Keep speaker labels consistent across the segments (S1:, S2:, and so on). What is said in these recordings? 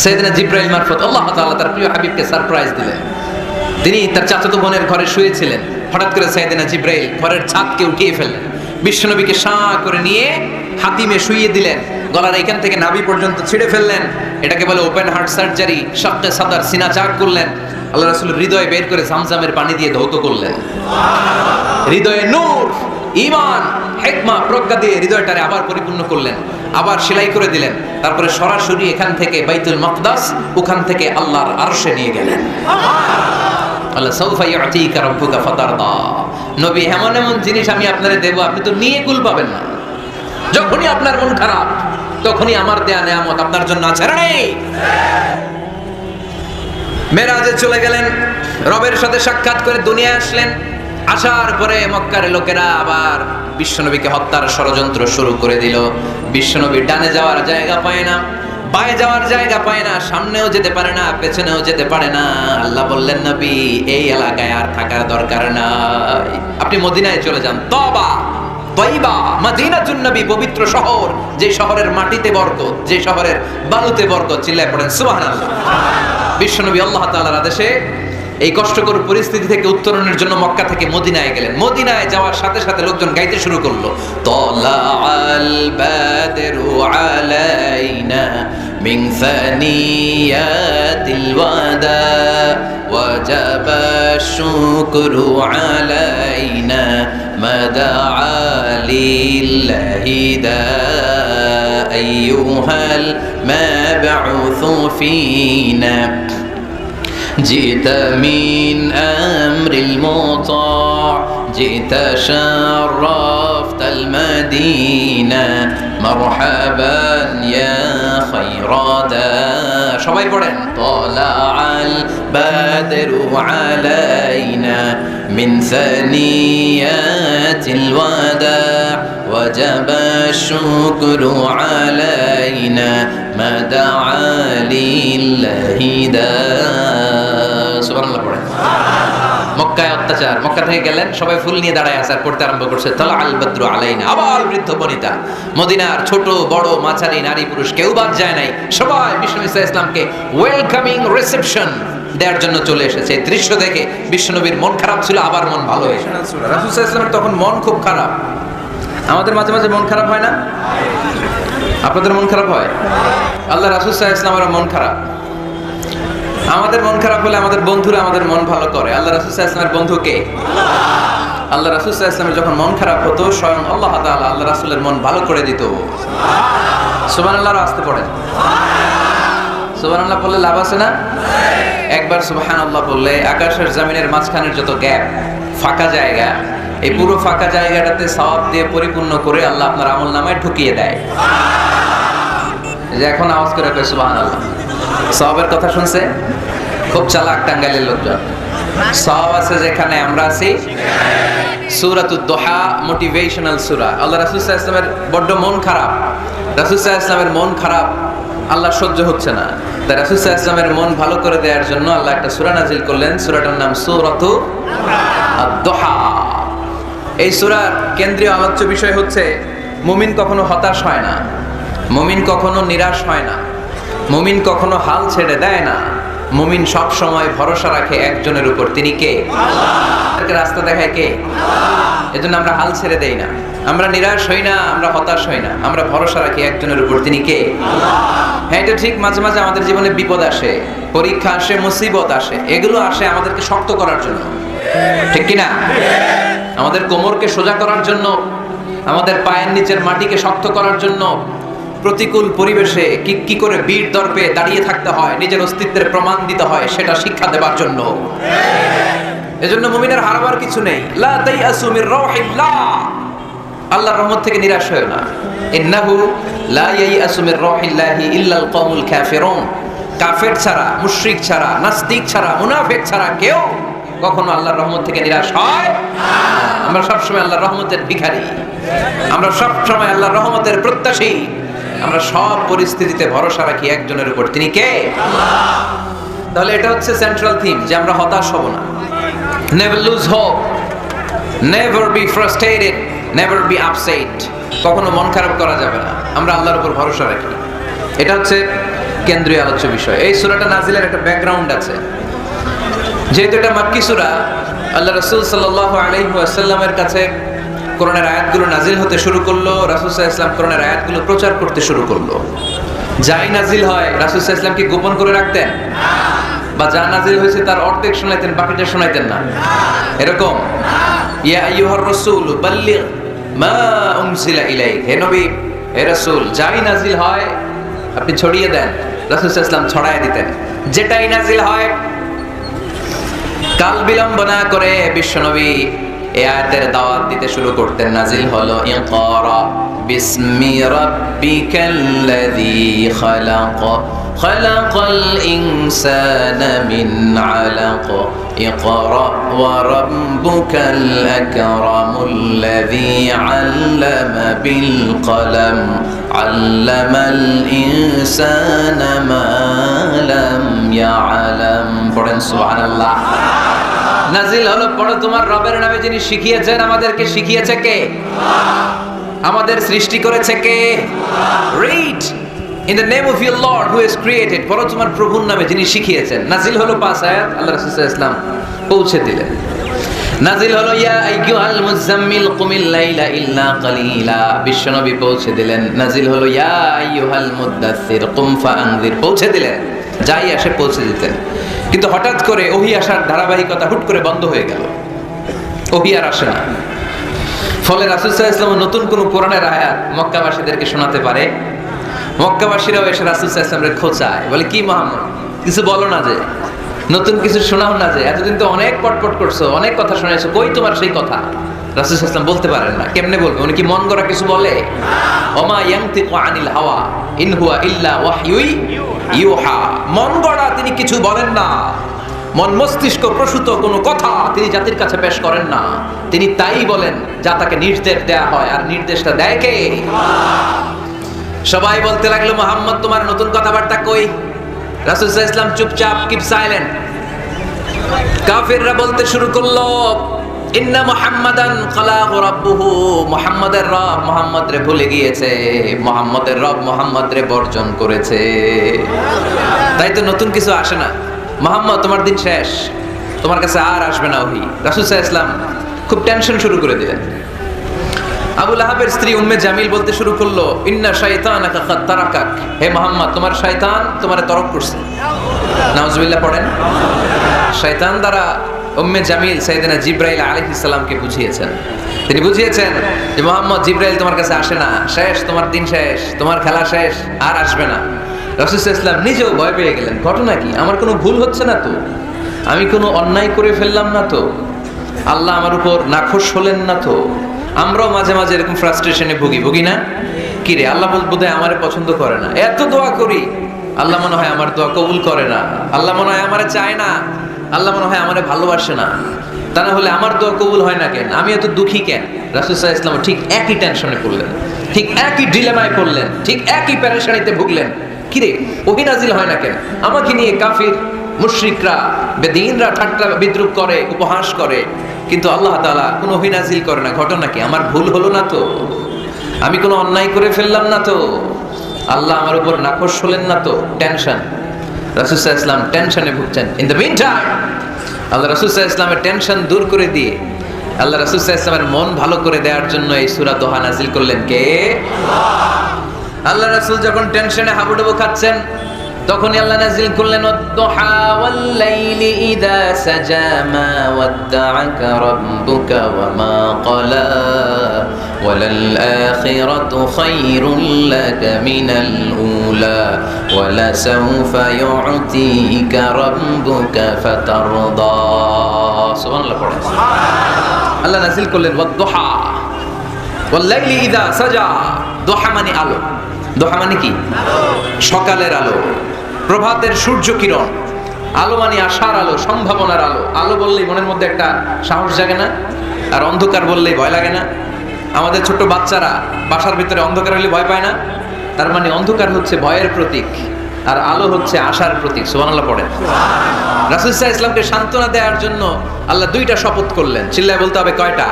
S1: সাইয়েদনা জিবরাইল মারফত আল্লাহ তাআলা তার প্রিয় হাবিবকে সারপ্রাইজ দিলেন। তিনি তার চাচাতো বোনের ঘরে শুয়েছিলেন, হঠাৎ করে সাইয়েদনা জিবরাইল ঘরের ছাদকে উঠিয়ে ফেললেন, বিশ্বনবীকে শাঁ করে নিয়ে হাতিমে শুইয়ে দিলেন, গলার এখান থেকে নাভি পর্যন্ত ছিঁড়ে ফেললেন। এটাকে বলে ওপেন হার্ট সার্জারি। শাক্কে সাদার, সিনা চাক করলেন। আল্লাহ রাসূলের হৃদয় বের করে জামজামের পানি দিয়ে ধৌত করলেন। হৃদয়ে নূর, ঈমান, হিকমা, প্রজ্ঞা দিয়ে হৃদয়টারে আবার পরিপূর্ণ করলেন, আবার সেলাই করে দিলেন। তারপরে সরাসরি এখান থেকে বাইতুল মাকদাস, ওখান থেকে আল্লাহর আরশে নিয়ে গেলেন। আল্লাহ সাউফা ইউতিকা রাব্বুকা ফাতারদা। নবী, এমন এমন জিনিস আমি আপনারে দেব, আপনি তো নিয়ে কুল পাবেন না। যখনই আপনার মন খারাপ, তখনই আমার দেয়া নেয়ামত আপনার জন্য আছে না নেই? মেরাজে চলে গেলেন, রবের সাথে সাক্ষাৎ করে দুনিয়ায় আসলেন। আসার পরে মক্কার লোকেরা আবার বিশ্বনবীকে হত্যার ষড়যন্ত্র শুরু করে দিল। বিশ্বনবী ডানে যাওয়ার জায়গা পায় না, বায়ে যাওয়ার জায়গা পায় না, সামনেও যেতে পারে না, পেছনেও যেতে পারে না। আল্লাহ বললেন, নবী, এই এলাকায় আর থাকার দরকার নাই, আপনি মদিনায় চলে যান। তওবা, তয়বা, মদিনাতুন নবী, পবিত্র শহর, যে শহরের মাটিতে বরকত, যে শহরের বালুতে বরকত। চিল্লায় পড়েন সুবহানাল্লাহ। বিশ্বনবী আল্লাহ তাআলার আদেশে এই কষ্টকর পরিস্থিতি থেকে উত্তরণের জন্য মক্কা থেকে মদিনায় গেলেন। মদিনায় যাওয়ার সাথে সাথে লোকজন গাইতে শুরু করলো, তালাআল বাদরু আলাইনা মিন সানিয়াতিল ওয়াদা ওয়াজাবা শুকরু আলাইনা মাদা লিল্লাহি দা আইয়ুহাল মাবউসু ফিনা جئت من أمر المطاع جئت شرفت المدينة مرحبا يا خير دا সবাই পড়েন, طلع البدر علينا من ثنيات الوداع وجب الشكر علينا ما دعا لله دا। সুবহানাল্লাহ পড়েন। মক্কায় অত্যাচার, মক্কা থেকে গেলেন, সবাই ফুল নিয়ে দাঁড়ায় আছে আর পড়তে আরম্ভ করছে, তালাআল বদরু আলাইনা। আবার বৃদ্ধ বনিতা, মদিনার ছোট বড় মাঝারি নারী পুরুষ কেউ বাদ যায় নাই, সবাই বিশ্বনবী সাল্লাল্লাহু আলাইহি ওয়াসাল্লামকে ওয়েলকামিং রিসেপশন দেওয়ার জন্য চলে এসেছে। এই দৃশ্য দেখে বিশ্বনবীর মন খারাপ ছিল, আবার মন ভালো হয়েছে। রাসূল সাল্লাল্লাহু আলাইহি ওয়াসাল্লামের তখন মন খুব খারাপ। আমাদের মাঝে মাঝে মন খারাপ হয় না? আপনাদের মন খারাপ হয়? আল্লাহ রাসূল সাল্লাল্লাহু আলাইহি ওয়াসাল্লামের মন খারাপ। আমাদের মন খারাপ হলে আমাদের বন্ধুরা আমাদের মন ভালো করে। আল্লাহ রাসূল সাল্লাল্লাহু আলাইহি ওয়াসাল্লামের বন্ধুকে, আল্লাহ রাসূল সাল্লাল্লাহু আলাইহি ওয়াসাল্লামের যখন মন খারাপ হতো, স্বয়ং আল্লাহ তাআলা আল্লাহ রাসূলের মন ভালো করে দিত। সুবহানাল্লাহ, আসতে পড়েন। সুবহানাল্লাহ বললে লাভ আছে না? একবার সুবহানাল্লাহ বললে আকাশের জমিনের মাঝখানের যত গ্যাপ, ফাঁকা জায়গা, এই পুরো ফাঁকা জায়গাটাতে সওয়াব দিয়ে পরিপূর্ণ করে আল্লাহ আপনার আমলনামায় ঢুকিয়ে দেয়। যে এখন আওয়াজ করে কয় সুবহানাল্লাহ। সওয়াবের কথা শুনছে? খুব চালাক টাঙ্গাইলের লোকজন। সওয়াব আছে যেখানে, আমরা আছি। সূরাতুদ দুহা মোটিভেশনাল সূরা। আল্লাহ রাসূল সাল্লাল্লাহু আলাইহি ওয়াসাল্লামের বড্ড মন খারাপ। রাসূল সাল্লাল্লাহু আলাইহি ওয়াসাল্লামের মন খারাপ, আল্লাহ সহ্য হচ্ছে না। তাই রাসূল সাল্লাল্লাহু আলাইহি ওয়াসাল্লামের মন ভালো করে দেওয়ার জন্য আল্লাহ একটা সূরা নাযিল করলেন। সূরাটার নাম সূরাতুদ দুহা। এই সূরার কেন্দ্রীয় আলোচ্য বিষয় হচ্ছে, মুমিন কখনো হতাশ হয় না, মুমিন কখনো নিরাশ হয় না, মুমিন কখনো হাল ছেড়ে দেয় না। মুমিন সব সময় ভরসা রাখে একজনের উপর, তিনি কে? আল্লাহ। রাস্তা দেখায় কে? আল্লাহ। এজন্য আমরা হাল ছেড়ে দেই না, আমরা নিরাশ হই না, আমরা হতাশ হই না, আমরা ভরসা রাখি একজনের উপর, তিনি কে? আল্লাহ। হ্যাঁ, এটা ঠিক। মাঝে মাঝে আমাদের জীবনে বিপদ আসে, পরীক্ষা আসে, মুসিবত আসে, এগুলো আসে আমাদেরকে শক্ত করার জন্য, ঠিক কি না? আমাদের কোমরকে সোজা করার জন্য, আমাদের পায়ের নিচের মাটিকে শক্ত করার জন্য। প্রতিকূল পরিবেশে কি করে বীর দর্পে দাঁড়িয়ে থাকতে হয়, নিজের অস্তিত্বের প্রমাণ দিতে হয়, সেটা শিক্ষা দেবার জন্য। এজন্য মুমিনের হারাবার কিছু নেই। লা তাইয়াসু মির রাউহিল্লাহ, আল্লাহর রহমত থেকে নিরাশ হয় না। ইন্নাহু লা ইয়াইয়াসু মির রাউহিল্লাহি ইল্লাল কওমুল কাফিরুন। কাফের ছাড়া, মুশরিক ছাড়া, নাস্তিক ছাড়া, মুনাফিক ছাড়া কেউ কখনো আল্লাহর রহমত থেকে নিরাশ হয় না। আমরা সবসময় আল্লাহর রহমতের ভিখারি, আমরা সবসময় আল্লাহর রহমতের প্রত্যাশী। আমরা সব পরিস্থিতিতে ভরসা রাখি একজনের উপর, তিনি কে? আল্লাহ। তাহলে এটা হচ্ছে সেন্ট্রাল থিম, যে আমরা হতাশ হব না। Never lose hope, never be frustrated, never be upset. কখনো মন খারাপ করা যাবে না, আমরা আল্লাহর উপর ভরসা রাখি। এটা হচ্ছে কেন্দ্রীয় আলোচ্য বিষয়। এই সূরাটা নাজিলের একটা ব্যাকগ্রাউন্ড আছে। যেহেতু এটা মাক্কি সূরা, আল্লাহ রাসূল সাল্লাল্লাহু আলাইহি ওয়াসাল্লামের কাছে কোরআনের আয়াতগুলো নাজিল হতে শুরু করলো। রাসূল সাল্লাল্লাহু আলাইহি ওয়াসাল্লাম কোরআনের আয়াতগুলো প্রচার করতে শুরু করলো। যাই নাজিল হয় রাসূল সাল্লাল্লাহু আলাইহি ওয়াসাল্লাম কি গোপন করে রাখতেন? বা যা নাজিল হয়েছে তার অর্ধেক শোনাইতেন, বাকিটা শোনাইতেন না? এরকম ইয়া আইয়ুহার রাসূল বাল্লিগ মা উনজিলা ইলাইক, হে নবী, হে রাসূল, যাই নাজিল হয় আপনি ছড়িয়ে দেন। রাসূল সাল্লাল্লাহু আলাইহি ওয়াসাল্লাম ছড়ায় দিতেন। যেটাই নাজিল হয় কাল বিলম্ব না করে বিশ্বনবী এই আয়াতের দাওয়াত দিতে শুরু করতেন। নাজিল হলো ইকরা বিসমি রাব্বিকাল্লাযী খালাক খালাকাল ইনসানা মিন আলাক ইকরা ওয়া রাব্বুকাল আকরামুল্লাযী আল্লামা বিল কলম আল্লামাল ইনসানা মা লাম ইয়ালাম। পড়েন সুবহানাল্লাহ। নাজিল হলো পড়ো তোমার রবের নামে যিনি শিখিয়েছেন। আমাদেরকে শিখিয়েছে কে? আমাদের সৃষ্টি করেছে কে? Read in the name of your lord who has created. পড়ো তোমার প্রভুর নামে যিনি শিখিয়েছেন। নাজিল হলো 5 আয়াত, আল্লাহ রাসূল সাল্লাল্লাহু আলাইহি ওয়াসাল্লাম পৌঁছে দিলেন। নাজিল হলো ইয়া আইয়ুহাল মুযাম্মিল কুমিল লাইলা ইল্লা কালিলা, বিশ্বনবী পৌঁছে দিলেন। নাজিল হলো ইয়া আইয়ুহাল মুদ্দাসসির কুম ফাআনযির, পৌঁছে দিলেন। যাই আসে পৌঁছে দিতেন। কিন্তু হঠাৎ করে ওহী আসার ধারাবাহিকতা হুট করে বন্ধ হয়ে গেল, ওহী আর আসে না। ফলে রাসূল সাল্লাল্লাহু আলাইহি ওয়াসাল্লাম নতুন কোন কোরআনের আয়াত মক্কাবাসীদেরকে শোনাতে পারে? মক্কাবাসীরাও এসে রাসূল সাল্লাল্লাহু আলাইহি ওয়াসাল্লামকে খোঁচায়, বলে কি মুহাম্মদ, কিছু বলো না যে, নতুন কিছু শোনাও না যে, এতদিন তো অনেক পটপট করছো, অনেক কথা শোনাইছো, কই তোমার সেই কথা? রাসূল সাল্লাল্লাহু আলাইহি ওয়াসাল্লাম বলতে পারেন না। কেমনে বলবে? উনি কি মন গড়া কিছু বলে? ওমা ইয়ানতিকু আনিল হাওয়া ইন হুয়া ইল্লা ওয়াহয়ুই ইউহা। মন গড়া তিনি কিছু বলেন না, মন মস্তিষ্ক প্রসূত কোনো কথা তিনি জাতির কাছে পেশ করেন না। তিনি তাই বলেন যা তাকে নির্দেশ দেয়া হয়, আর নির্দেশটা দেয় কে? সবাই বলতে লাগলো মুহাম্মদ তোমার নতুন কথাবার্তা কই? রাসূল সাল্লাল্লাহু আলাইহি ওয়াসাল্লাম চুপচাপ, কিপ সাইলেন্ট। কাফিররা বলতে শুরু করলো ইন্না মুহাম্মাদান খালাহু রাব্বুহু, মুহাম্মাদের রব মুহাম্মদ রে ভুলে গিয়েছে, মুহাম্মাদের রব মুহাম্মদ রে বর্জন করেছে। তাই তো নতুন কিছু আসে না। মুহাম্মদ তোমার দিন শেষ, তোমার কাছে আর আসবে না ওহী। রাসূল সাল্লাল্লাহু আলাইহি ওয়াসাল্লাম খুব টেনশন শুরু করে দিলেন। আবু লাহাবের স্ত্রী উম্মে জামিল বলতে শুরু করলো ইন্না শাইতানাকা কাদ তারাকাক, হে মুহাম্মদ তোমার শয়তান তোমারে তরক করছে। নাউজুবিল্লাহ পড়েন। শয়তান দ্বারা উম্মে জামিল সাইয়েদনা জিবরাইল আলাইহিস সালামকে বুঝিয়েছেন। তিনি বুঝিয়েছেন যে মুহাম্মদ, জিবরাইল তোমার কাছে আসে না, শেষ, তোমার দিন শেষ, তোমার খেলা শেষ, আর আসবে না। রাসূল সাল্লাল্লাহু আলাইহি ওয়াসাল্লাম নিজেও ভয় পেয়ে গেলেন। ঘটনা কি? আমার কোনো ভুল হচ্ছে না তো? আমি কোনো অন্যায় করে ফেললাম না তো? আল্লাহ আমার উপর নাখোশ হলেন না তো? আমরাও মাঝে মাঝে এরকম ফ্রাস্ট্রেশনে ভুগি না? কি রে, আল্লাহ বোধহয় আমারে পছন্দ করে না, এত দোয়া করি, আল্লাহ মনে হয় আমার দোয়া কবুল করে না, আল্লাহ মনে হয় আমারে চায় না, আল্লাহ মনে হয় আমারে ভালোবাসে না। তা না হলে আমার দোয়া কবুল হয় না কেন? আমি এত দুঃখী কেন? রাসূল সাল্লাল্লাহু আলাইহি ওয়াসাল্লাম ঠিক একই টেনশনে পড়লেন, ঠিক একই ডিলেমায় পড়লেন, ঠিক একই পেরেশানিতে ভুগলেন। কি রে, ওহী নাজিল হয় না কেন? আমাকে নিয়ে কাফির মুশরিকরা বেদিনরা ঠাট্টা বিদ্রূপ করে, উপহাস করে, কিন্তু আল্লাহ তাআলা কোনো ওহী নাজিল করে না। ঘটনা কি? আমার ভুল হলো না তো? আমি কোনো অন্যায় করে ফেললাম না তো? আল্লাহ আমার উপর নাখোশ হলেন না তো? টেনশন। রাসূল সাল্লাল্লাহু আলাইহি ওয়াসাল্লাম টেনশনে ভুগছেন। ইন দ্য মিন টাইম আল্লাহ রাসূল সাল্লাল্লাহু আলাইহি ওয়াসাল্লামের টেনশন দূর করে দিয়ে, আল্লাহ রাসূল সাল্লাল্লাহু আলাইহি ওয়াসাল্লামের মন ভালো করে দেওয়ার জন্য এই সূরা দোহা নাজিল করলেন কে? আল্লাহ রাসূল যখন টেনশনে হাবুডুবু খাচ্ছেন, তখনই আল্লাহ নাজিল করলেন ওয়াদ-দুহা ওয়াল-লাইলি ইযা সাজা মা ওয়াদ্দা'আকা রাব্বুকা ওয়া মা ক্বালা ওয়ালাল আখিরাতু খায়রুল লাকা মিনাল উলা ওয়ালা সাওফা ইউ'তিকা রাব্বুকা ফাতারদা। সুবহানাল্লাহ পড়েন। আল্লাহ নাজিল করলেন ওয়াদ-দুহা ওয়াল-লাইলি ইযা সাজা। দুহা মানে আলো। দুহা মানে কি? সকালের আলো, প্রভাতের সূর্য কিরণ। আলো মানে আশার আলো, সম্ভাবনার আলো। আলো বললেই মনের মধ্যে একটা সাহস জাগে না? আর অন্ধকার বললেই ভয় লাগে না? আমাদের ছোট বাচ্চারা বাসার ভিতরে অন্ধকার হলে ভয় পায় না? তার মানে অন্ধকার হচ্ছে ভয়ের প্রতীক, আর আলো হচ্ছে আশার প্রতীক। সুবহানাল্লাহ পড়েন। রাসূল সাল্লাল্লাহু আলাইহি ওয়াসাল্লামকে সান্ত্বনা দেওয়ার জন্য আল্লাহ দুইটা শপথ করলেন। চিল্লায় বলতে হবে কয়টা?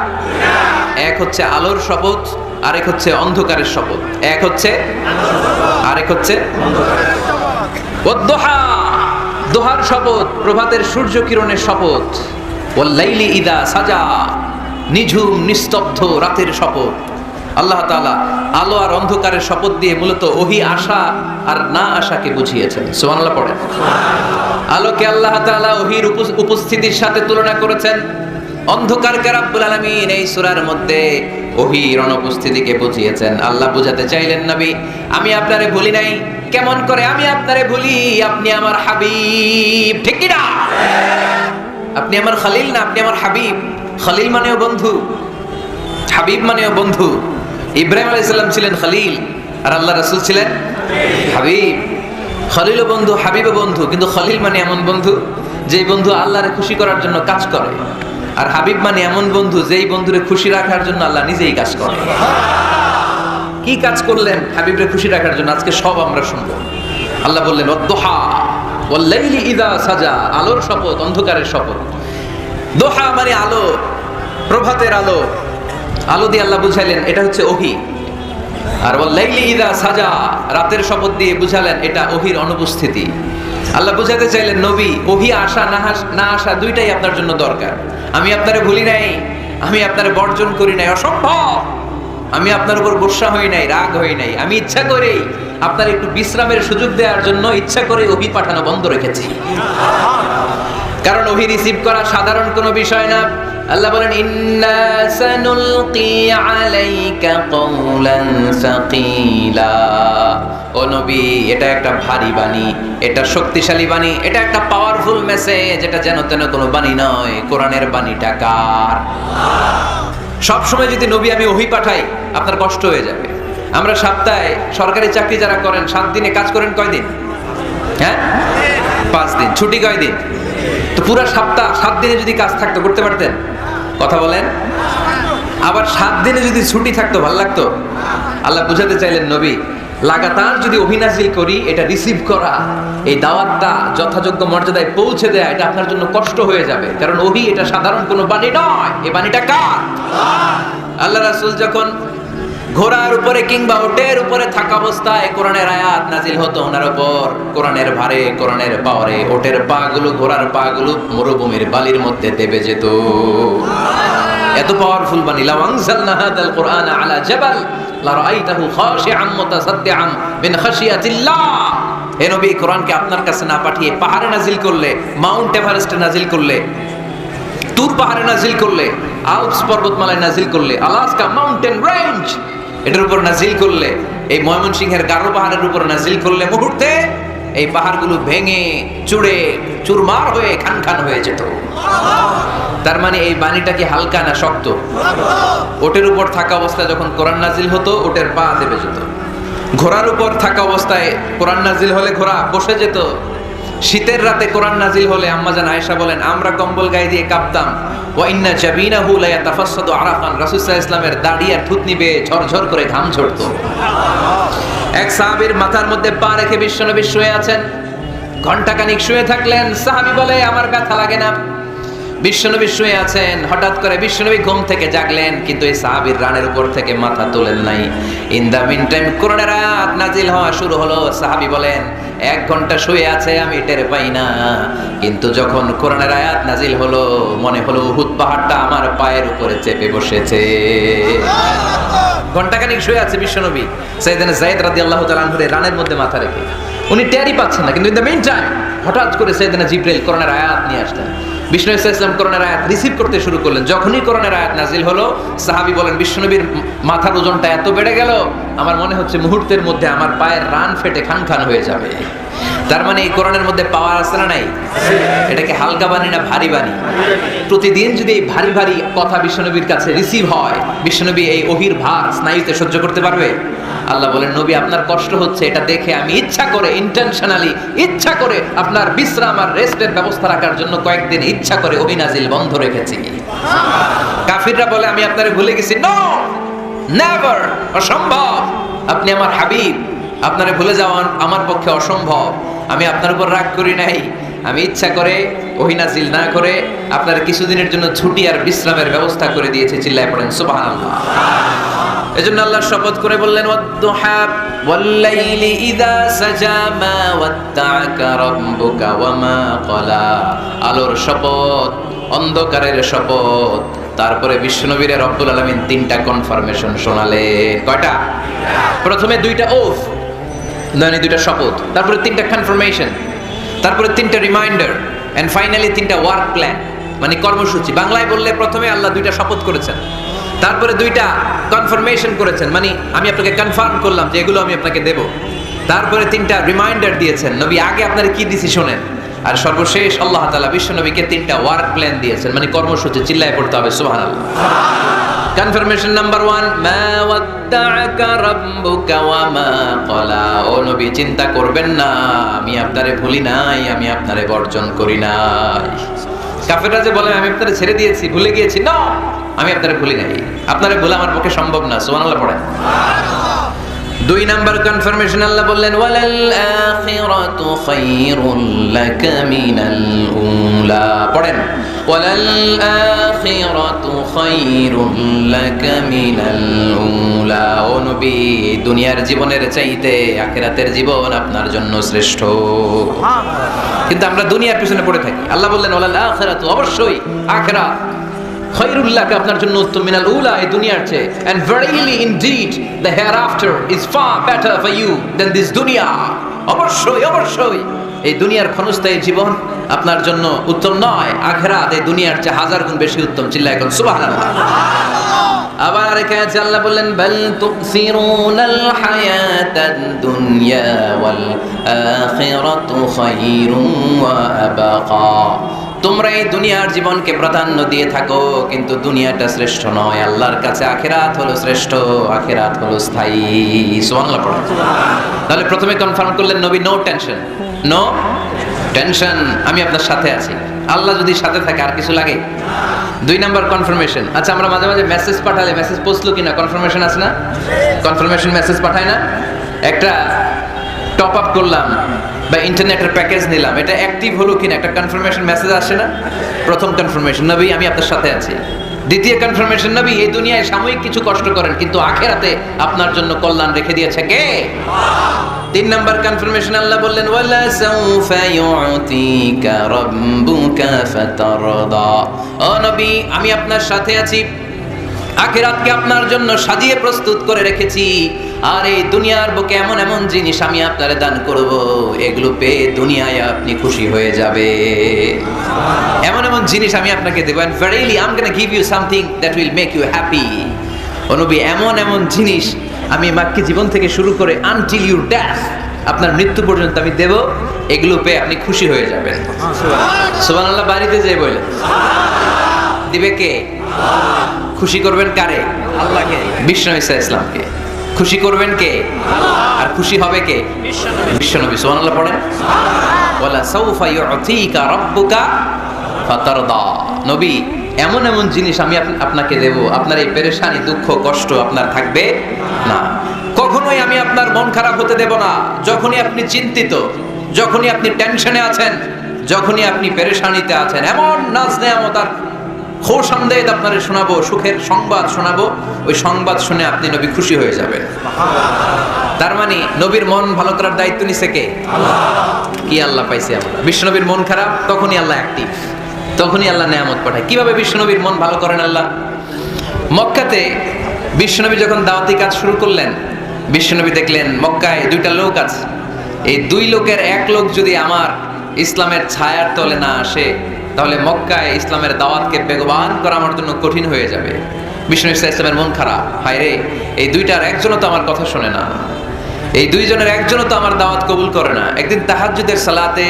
S1: এক হচ্ছে আলোর শপথ, আরেক হচ্ছে অন্ধকারের শপথ। এক হচ্ছে, আরেক হচ্ছে। ওয়াদ-দুহা, দোহার শপথ, প্রভাতের সূর্য কিরণের শপথ। ওয়াল-লাইলি ইযা সাজা, নিঝুম নিস্তব্ধ রাতের শপথ। আল্লাহ তাআলা আলো আর অন্ধকারের শপথ দিয়ে মূলত ওহী আসা আর না আসাকে বুঝিয়েছেন। সুবহানাল্লাহ পড়েন। আলোকে আল্লাহ তাআলা ওহীর উপস্থিতির সাথে তুলনা করেছেন, অন্ধকারকে রাব্বুল আলামিন এই সূরার মধ্যে ওহীর অনুপস্থিতিকে বুঝিয়েছেন। আল্লাহ বুঝাতে চাইলেন, নবী আমি আপনারে ভুলি নাই। কেমন করে আমি আপনারে ভুলি? আপনি আমার হাবিব, ঠিক কি না? আপনি আমার খলিল না, আপনি আমার হাবিব। খলিল মানেও বন্ধু, হাবিব মানেও বন্ধু। ইব্রাহিম আলাইহিস সালাম ছিলেন খলিল, আর আল্লাহ রাসূল ছিলেন হাবিব। খলিলও বন্ধু, হাবিবও বন্ধু, কিন্তু খলিল মানে এমন বন্ধু যেই বন্ধু আল্লাহরে খুশি করার জন্য কাজ করে, আর হাবিব মানে এমন বন্ধু যেই বন্ধুরে খুশি রাখার জন্য আল্লাহ নিজেই কাজ করে। কি কাজ করলেন হাবিবরে খুশি রাখার জন্য? আজকে সব আমরা শুনবো। আল্লাহ বললেন ওয়াদ-দুহা ওয়াল-লাইলি ইযা সাজা, আলোর শপথ, অন্ধকারের শপথ। দোহা মানে আলো, প্রভাতের আলো। আলো দিয়ে আল্লাহ বুঝাইলেন এটা হচ্ছে ওহী। আর ওয়াল-লাইলি ইযা সাজা, রাতের শপথ দিয়ে বুঝালেন এটা ওহীর অনুপস্থিতি। আল্লাহ বুঝাতে চাইলেন, নবী ওহী আসা না আসা দুইটাই আপনার জন্য দরকার। আমি আপনারে ভুলি নাই, আমি আপনারে বর্জন করি নাই, অসম্ভব। আমি আপনার উপর গোসা হই নাই, রাগ হই নাই। আমি ইচ্ছা করেই আপনার একটু বিশ্রামের সুযোগ দেওয়ার জন্য ইচ্ছা করে ওহী পাঠানো বন্ধ রেখেছি। কারণ ওহী রিসিভ করা সাধারণ কোনো বিষয় না। আল্লাহ বলেন ইন্না সানুলকি আলাইকা কওলান সাকিলা, ও নবী এটা একটা ভারী বাণী, এটা শক্তিশালী বাণী, এটা একটা পাওয়ারফুল মেসেজ। এটা যেন তেন কোনো বাণী নয়, কোরআনের বাণীটা কার? সব সময় যদি নবী আমি ওহী পাঠাই আপনার কষ্ট হয়ে যাবে। আমরা সপ্তাহে সরকারি চাকরি যারা করেন 7 দিনে কাজ করেন কয়দিন? হ্যাঁ 5 দিন। ছুটি কয়দিন? তো পুরো সপ্তাহ 7 দিনে যদি কাজ থাকতো করতে পারতেন? কথা বলেন। আবার 7 দিনে যদি ছুটি থাকতো ভালো লাগতো? আল্লাহ বুঝাতে চাইলেন, নবী লাগাতার যদি অভিনাজিল করি, এটা রিসিভ করা, এই দাওয়াতটা যথাযোগ্য মর্যাদায় পৌঁছে দেয়া, এটা আপনার জন্য কষ্ট হয়ে যাবে। কারণ ওহী এটা সাধারণ কোনো বাণী নয়, এই বাণীটা কার? আল্লাহ রাসূল যখন ঘোড়ার উপরে কিংবা উটের উপরে থাকা অবস্থায় কোরআনের আয়াত নাজিল হতো ওনার উপর, কোরআনের ভারে, কোরআনের পাওয়ারে ওটের পাগুলো, ঘোড়ার পাগুলো মরুভূমির বালির মধ্যে দেবে যেত। এত পাওয়ারফুল বাণী। লাউ আনজালনা হাদাল কুরআনা আলা জাবাল লারাআইতাহু খাশিআম মুতাসাদ্দিআম মিন খাশিয়াতিল্লাহ। হে নবী কোরআনকে আপনার কাছে না পাঠিয়ে পাহাড়ে নাজিল করলে, মাউন্ট এভারেস্টে নাজিল করলে, তুর পাহাড়ে নাজিল করলে, আল্পস পর্বতমালায় নাজিল করলে, আলাস্কা মাউন্টেন রেঞ্জ এটার উপর নাজিল করলে, এই ময়মনসিংহের গারো পাহাড়ের উপর নাজিল করলে, মুহূর্তে এই পাহাড়গুলো ভেঙে চুড়ে চুরমার হয়ে খান খান হয়ে যেত। তার মানে এই বাণীটা কি হালকা না শক্ত? ওটের উপর থাকা অবস্থায় যখন কোরআন নাজিল হতো ওটের পা দেবে যেত। ঘোড়ার উপর থাকা অবস্থায় কোরআন নাজিল হলে ঘোড়া বসে যেত। শীতের রাতে কোরআন নাজিল হলে আম্মাজান আয়েশা বলেন আমরা কম্বল গায়ে দিয়ে কাঁপতাম। ওয়া ইন্না জাবিনাহু লা ইয়াতাফাসসাদু আরাফান, রাসূল সাল্লাল্লাহু আলাইহি ওয়াসাল্লামের দাড়ি আর থুতনি বেয়ে ঝরঝর করে ঘাম ঝরতো। এক সাহাবীর মাথার মধ্যে পা রেখে বিশ্বনবী শুয়ে আছেন, ঘন্টাখানিক শুয়ে থাকলেন। সাহাবী বলে আমার ব্যথা লাগে না। বিশ্বনবী শুয়ে আছেন, হঠাৎ করে বিশ্বনবী ঘুম থেকে জাগলেন, কিন্তু এই সাহাবীর রানের উপর থেকে মাথা তোলেন নাই। ইন দা মিন টাইম কোরআনের আয়াত নাজিল হওয়া শুরু হলো। সাহাবী বলেন 1 ঘন্টা শুয়ে আছে আমি টের পাই না, কিন্তু যখন কোরআনের আয়াত নাজিল হলো মনে হলো উহুদ পাহাড়টা আমার পায়ের উপরে চেপে বসেছে। ঘন্টাখানিক শুয়ে আছে বিশ্বনবী সাইয়েদনা যায়েদ রাদিয়াল্লাহু তাআলা আনহু রানের মধ্যে মাথা রেখে। উনি টেরই পাচ্ছেন না, কিন্তু ইন দা মিন টাইম হঠাৎ করে সাইয়েদনা জিবরাইল কোরআনের আয়াত নিয়ে আসলেন। বিষ্ণু ইসলাম কোরআনের আয়াত রিসিভ করতে শুরু করলেন। যখনই কোরআনের আয়াত নাজিল হলো সাহাবী বলেন বিশ্বনবীর মাথার ওজনটা এত বেড়ে গেল আমার মনে হচ্ছে মুহূর্তের মধ্যে আমার পায়ের রান ফেটে খান খান হয়ে যাবে। তার মানে এই কোরআনের মধ্যে পাওয়ার আছে না নাই? এটাকে হালকা বাণী না ভারী বাণী? প্রতিদিন যদি এই ভারী ভারী কথা বিশ্বনবীর কাছে রিসিভ হয়, বিশ্বনবী এই ওহীর ভার স্নায়ুতে সহ্য করতে পারবে? আল্লাহ বলেন নবী আপনার কষ্ট হচ্ছে, এটা দেখে আমি ইচ্ছা করে ইন্টেনশনালি ইচ্ছা করে আপনার বিশ্রাম আর রেস্টের ব্যবস্থা রাখার জন্য কয়েকদিন ইচ্ছা করে ওহী নাজিল বন্ধ রেখেছি। কাফিররা বলে আমি আপনারে ভুলে গেছি। নো, নেভার, অসম্ভব। আপনি আমার হাবিব, আপনারে ভুলে যাওয়া আমার পক্ষে অসম্ভব। আমি আপনার উপর রাগ করি নাই, আমি ইচ্ছা করে ওহী নাজিল না করে আপনার কিছুদিনের জন্য ছুটি আর বিশ্রামের ব্যবস্থা করে দিয়েছি। চিল্লায় পড়েন সুবহানাল্লাহ। এজন্য আল্লাহ শপথ করে বললেন ওয়াদ-দুহা ওয়াল-লাইলি ইযা সাজা মা ওয়াদ্দাআকা রাব্বুকা ওয়া মা ক্বালা। আলোর শপথ, অন্ধকারের শপথ। তারপরে বিশ্বনবীর রব্বুল আলামিন তিনটা কনফার্মেশন শোনালেন। কয়টা? প্রথমে দুইটা ওফ, মানে দুইটা শপথ, তারপরে তিনটা কনফার্মেশন, তারপরে তিনটা রিমাইন্ডার, এন্ড ফাইনালি তিনটা ওয়ার্ক প্ল্যান, মানে কর্মসূচি। বাংলায় বললে প্রথমে আল্লাহ দুইটা শপথ করেছেন, তারপরে দুইটা কনফার্মেশন করেছেন, মানে আমি আপনাকে কনফার্ম করলাম যে এগুলো আমি আপনাকে দেব। তারপরে তিনটা রিমাইন্ডার দিয়েছেন, নবী আগে আপনারা কি দিছি শোনেন। আর সর্বশেষ আল্লাহ তাআলা বিশ্ব নবীকে তিনটা ওয়ার্ক প্ল্যান দিয়েছেন, মানে কর্মসূচি। চিল্লায় পড়তে হবে সুবহানাল্লাহ। কনফার্মেশন নাম্বার 1, মা ওয়াদ্দাআকা রাব্বুকা ওয়া মা ক্বালা। ও নবী, চিন্তা করবেন না, আমি আপনারে ভুলি নাই, আমি আপনারে বর্জন করি নাই। কাফেররা যে বলে আমি আপনারে ছেড়ে দিয়েছি, ভুলে গিয়েছি, না, আমি আপনারে ভুলি নাই। আপনারে ভুলা আমার পক্ষে সম্ভব না। সুবহানাল্লাহ পড়েন। 2 নাম্বার কনফার্মেশন আল্লাহ বললেন ওয়ালাল আখিরাতু খায়রুল লাকা মিনাল উলা। পড়েন ওয়ালাল আখিরাতু খায়রুল লাকা মিনাল উলা। ও নবী, দুনিয়ার জীবনের চাইতে আখিরাতের জীবন আপনার জন্য শ্রেষ্ঠ। কিন্তু আমরা দুনিয়ার পিছনে পড়ে থাকি। আল্লাহ বললেন ওয়ালাল আখিরাতু, অবশ্যই আখিরাত, খায়রুল লাকা, আপনার জন্য উত্তম, মিনাল উলা, এই দুনিয়ার চেয়ে, and verily indeed the hereafter is far better for you than this dunya. অবশ্যই অবশ্যই এই দুনিয়ার ক্ষণস্থায়ী জীবন আপনার জন্য উত্তম নয়, আখিরাত এই দুনিয়ার চেয়ে হাজার গুণ বেশি উত্তম। চিল্লায় এখন সুবহানাল্লাহ। আবার আরেক আয়াতে আল্লাহ বললেন বাল তুসিরুনাল হায়াতাদ দুনিয়া ওয়াল আখিরাতু খায়রুন ওয়া আবাকা। তোমরা এই দুনিয়ার জীবনকে প্রাধান্য দিয়ে থাকো, কিন্তু দুনিয়াটা শ্রেষ্ঠ নয়। আল্লাহর কাছে আখিরাত হলো শ্রেষ্ঠ, আখিরাত হলো স্থায়ী। সুবহানাল্লাহ পড়ো। তাহলে প্রথমে কনফার্ম করলেন নবী, নো টেনশন, নো টেনশন, আমি আপনার সাথে আছি। আল্লাহ যদি সাথে থাকে আর কিছু লাগে? 2 নাম্বার কনফার্মেশন। আচ্ছা, আমরা মাঝে মাঝে মেসেজ পাঠালে মেসেজ পৌঁছলো কিনা কনফার্মেশন আছে না? কনফার্মেশন মেসেজ পাঠায় না? একটা টপ আপ করলাম বা ইন্টারনেটের প্যাকেজ নিলাম, এটা অ্যাক্টিভ হলো কিনা একটা কনফার্মেশন মেসেজ আসে না? প্রথম কনফার্মেশন, নবী আমি আপনার সাথে আছি। দ্বিতীয় কনফার্মেশন, নবী এই দুনিয়ায় সাময়িক কিছু কষ্ট করেন, কিন্তু আখিরাতে আপনার জন্য কল্যাণ রেখে দিয়েছে কে? 3 নাম্বার কনফার্মেশন, আল্লাহ বললেন ওয়ালা সাউফা ইউতিকা রাব্বুকা ফাতারদা। ও নবী, আমি আপনার সাথে আছি, আখিরাতকে আপনার জন্য সাজিয়ে প্রস্তুত করে রেখেছি। আর এই দুনিয়ার বুকে এমন এমন জিনিস আমি আপনারে দান করব, এগুলো পেয়ে দুনিয়ায় আপনি খুশি হয়ে যাবে। এমন এমন জিনিস আমি আপনাকে দেব, and verily I'm going to give you something that will make you happy. ও নবী, এমন এমন জিনিস আমি মাক্কি জীবন থেকে শুরু করে until your death, আপনার মৃত্যু পর্যন্ত আমি দেব, এগুলো পেয়ে আপনি খুশি হয়ে যাবেন। সুবহানাল্লাহ। বাড়িতে যেয়ে বলেন, দিবে কে? খুশি করবেন কারে? আল্লাহকে, বিশ্বনবী সাল্লাল্লাহু আলাইহি ওয়াসাল্লামকে। খুশি করবেন কে? আর খুশি হবে কে? বিশ্বনবী। সুবহানাল্লাহ পড়েন। ওয়ালা সাউফা ইউতিকা রাব্বুকা ফাতারদা। নবী, এমন এমন জিনিস আমি আপনাকে দেব, আপনার এই পেরেশানি, দুঃখ, কষ্ট আপনার থাকবে না। কখনোই আমি আপনার মন খারাপ হতে দেব না। যখনই আপনি চিন্তিত, যখনই আপনি টেনশনে আছেন, যখনই আপনি পেরেশানিতে আছেন, এমন নাজ নেয়ামত আর খোশামদেদ আপনারে শোনাবো, সুখের সংবাদ শোনাবো, ওই সংবাদ শুনে আপনি নবী খুশি হয়ে যাবেন। তার মানে নবীর মন ভালো করার দায়িত্ব নিছে কে? কি আল্লাহ পাইছে আমরা। বিশ্বনবীর মন খারাপ, তখনই আল্লাহ অ্যাক্টিভ, তখনই আল্লাহ নেয়ামত পাঠায়। কিভাবে বিশ্বনবীর মন ভালো করেন আল্লাহ? মক্কাতে বিশ্বনবী যখন দাওয়াতি কাজ শুরু করলেন, বিশ্বনবী দেখলেন মক্কায় 2টা লোক আছে। এই 2 লোকের এক লোক যদি আমার ইসলামের ছায়ার তলে না আসে, তাহলে মক্কায় ইসলামের দাওয়াতকে বেগবান করা আমার জন্য কঠিন হয়ে যাবে। বিষ্ণু ইসলামের মন খারাপ, হায় রে, এই 2টার একজনও তো আমার কথা শোনে না, এই 2 জনের একজনও তো আমার দাওয়াত কবুল করে না। একদিন তাহাজ্জুদের সালাতে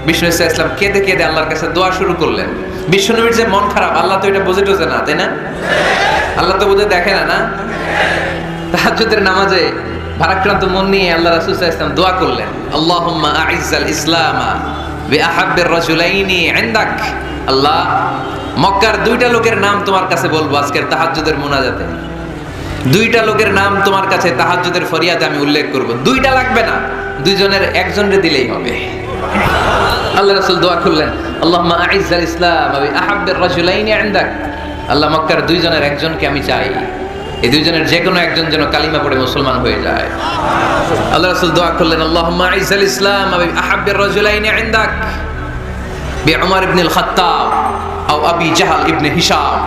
S1: বিষ্ণু ইসলাম কেঁদে কেঁদে আল্লাহর কাছে দোয়া শুরু করলেন। বিশ্বনবীর যে মন খারাপ, আল্লাহ তো এটা বুঝে টুঝে না, তাই না? আল্লাহ তো বুঝে দেখে না, না? তাহাজ্জুদের নামাজে ভারাক্রান্ত মন নিয়ে আল্লাহ রাসূল সাল্লাল্লাহু আলাইহি ওয়াসাল্লাম দোয়া করলেন, আল্লাহুম্মা আইজ্জাল ইসলামা বিআহাব্বির রাজুলাইনি ইনদাক। আল্লাহ, মক্কার 2টা লোকের নাম তোমার কাছে বলবো আজকের তাহাজ্জুদের মুনাজাতে। 2টা লোকের নাম তোমার কাছে তাহাজ্জুদের ফরিয়াদে আমি উল্লেখ করব। 2টা লাগবে না, 2 জনের একজনরে দিলেই হবে। আল্লাহ রাসূল দোয়া করলেন, আল্লাহুম্মা আইজ্জাল ইসলাম বিআহাব্বির রাজুলাইনি ইনদাক। আল্লাহ, মক্কার 2 জনের একজনকে আমি চাই, এই দুইজনের যে কোনো একজন যেন কালিমা পড়ে মুসলমান হয়ে যায়। আল্লাহ রাসূল দোয়া করলেন, আল্লাহুম্মা আইজ্জাল ইসলাম ওয়া আহাব্বির রাজুলাইনি ইনদাক বিউমর ইবনে আল খাত্তাব আও আবি জাহল ইবনে হিশাম।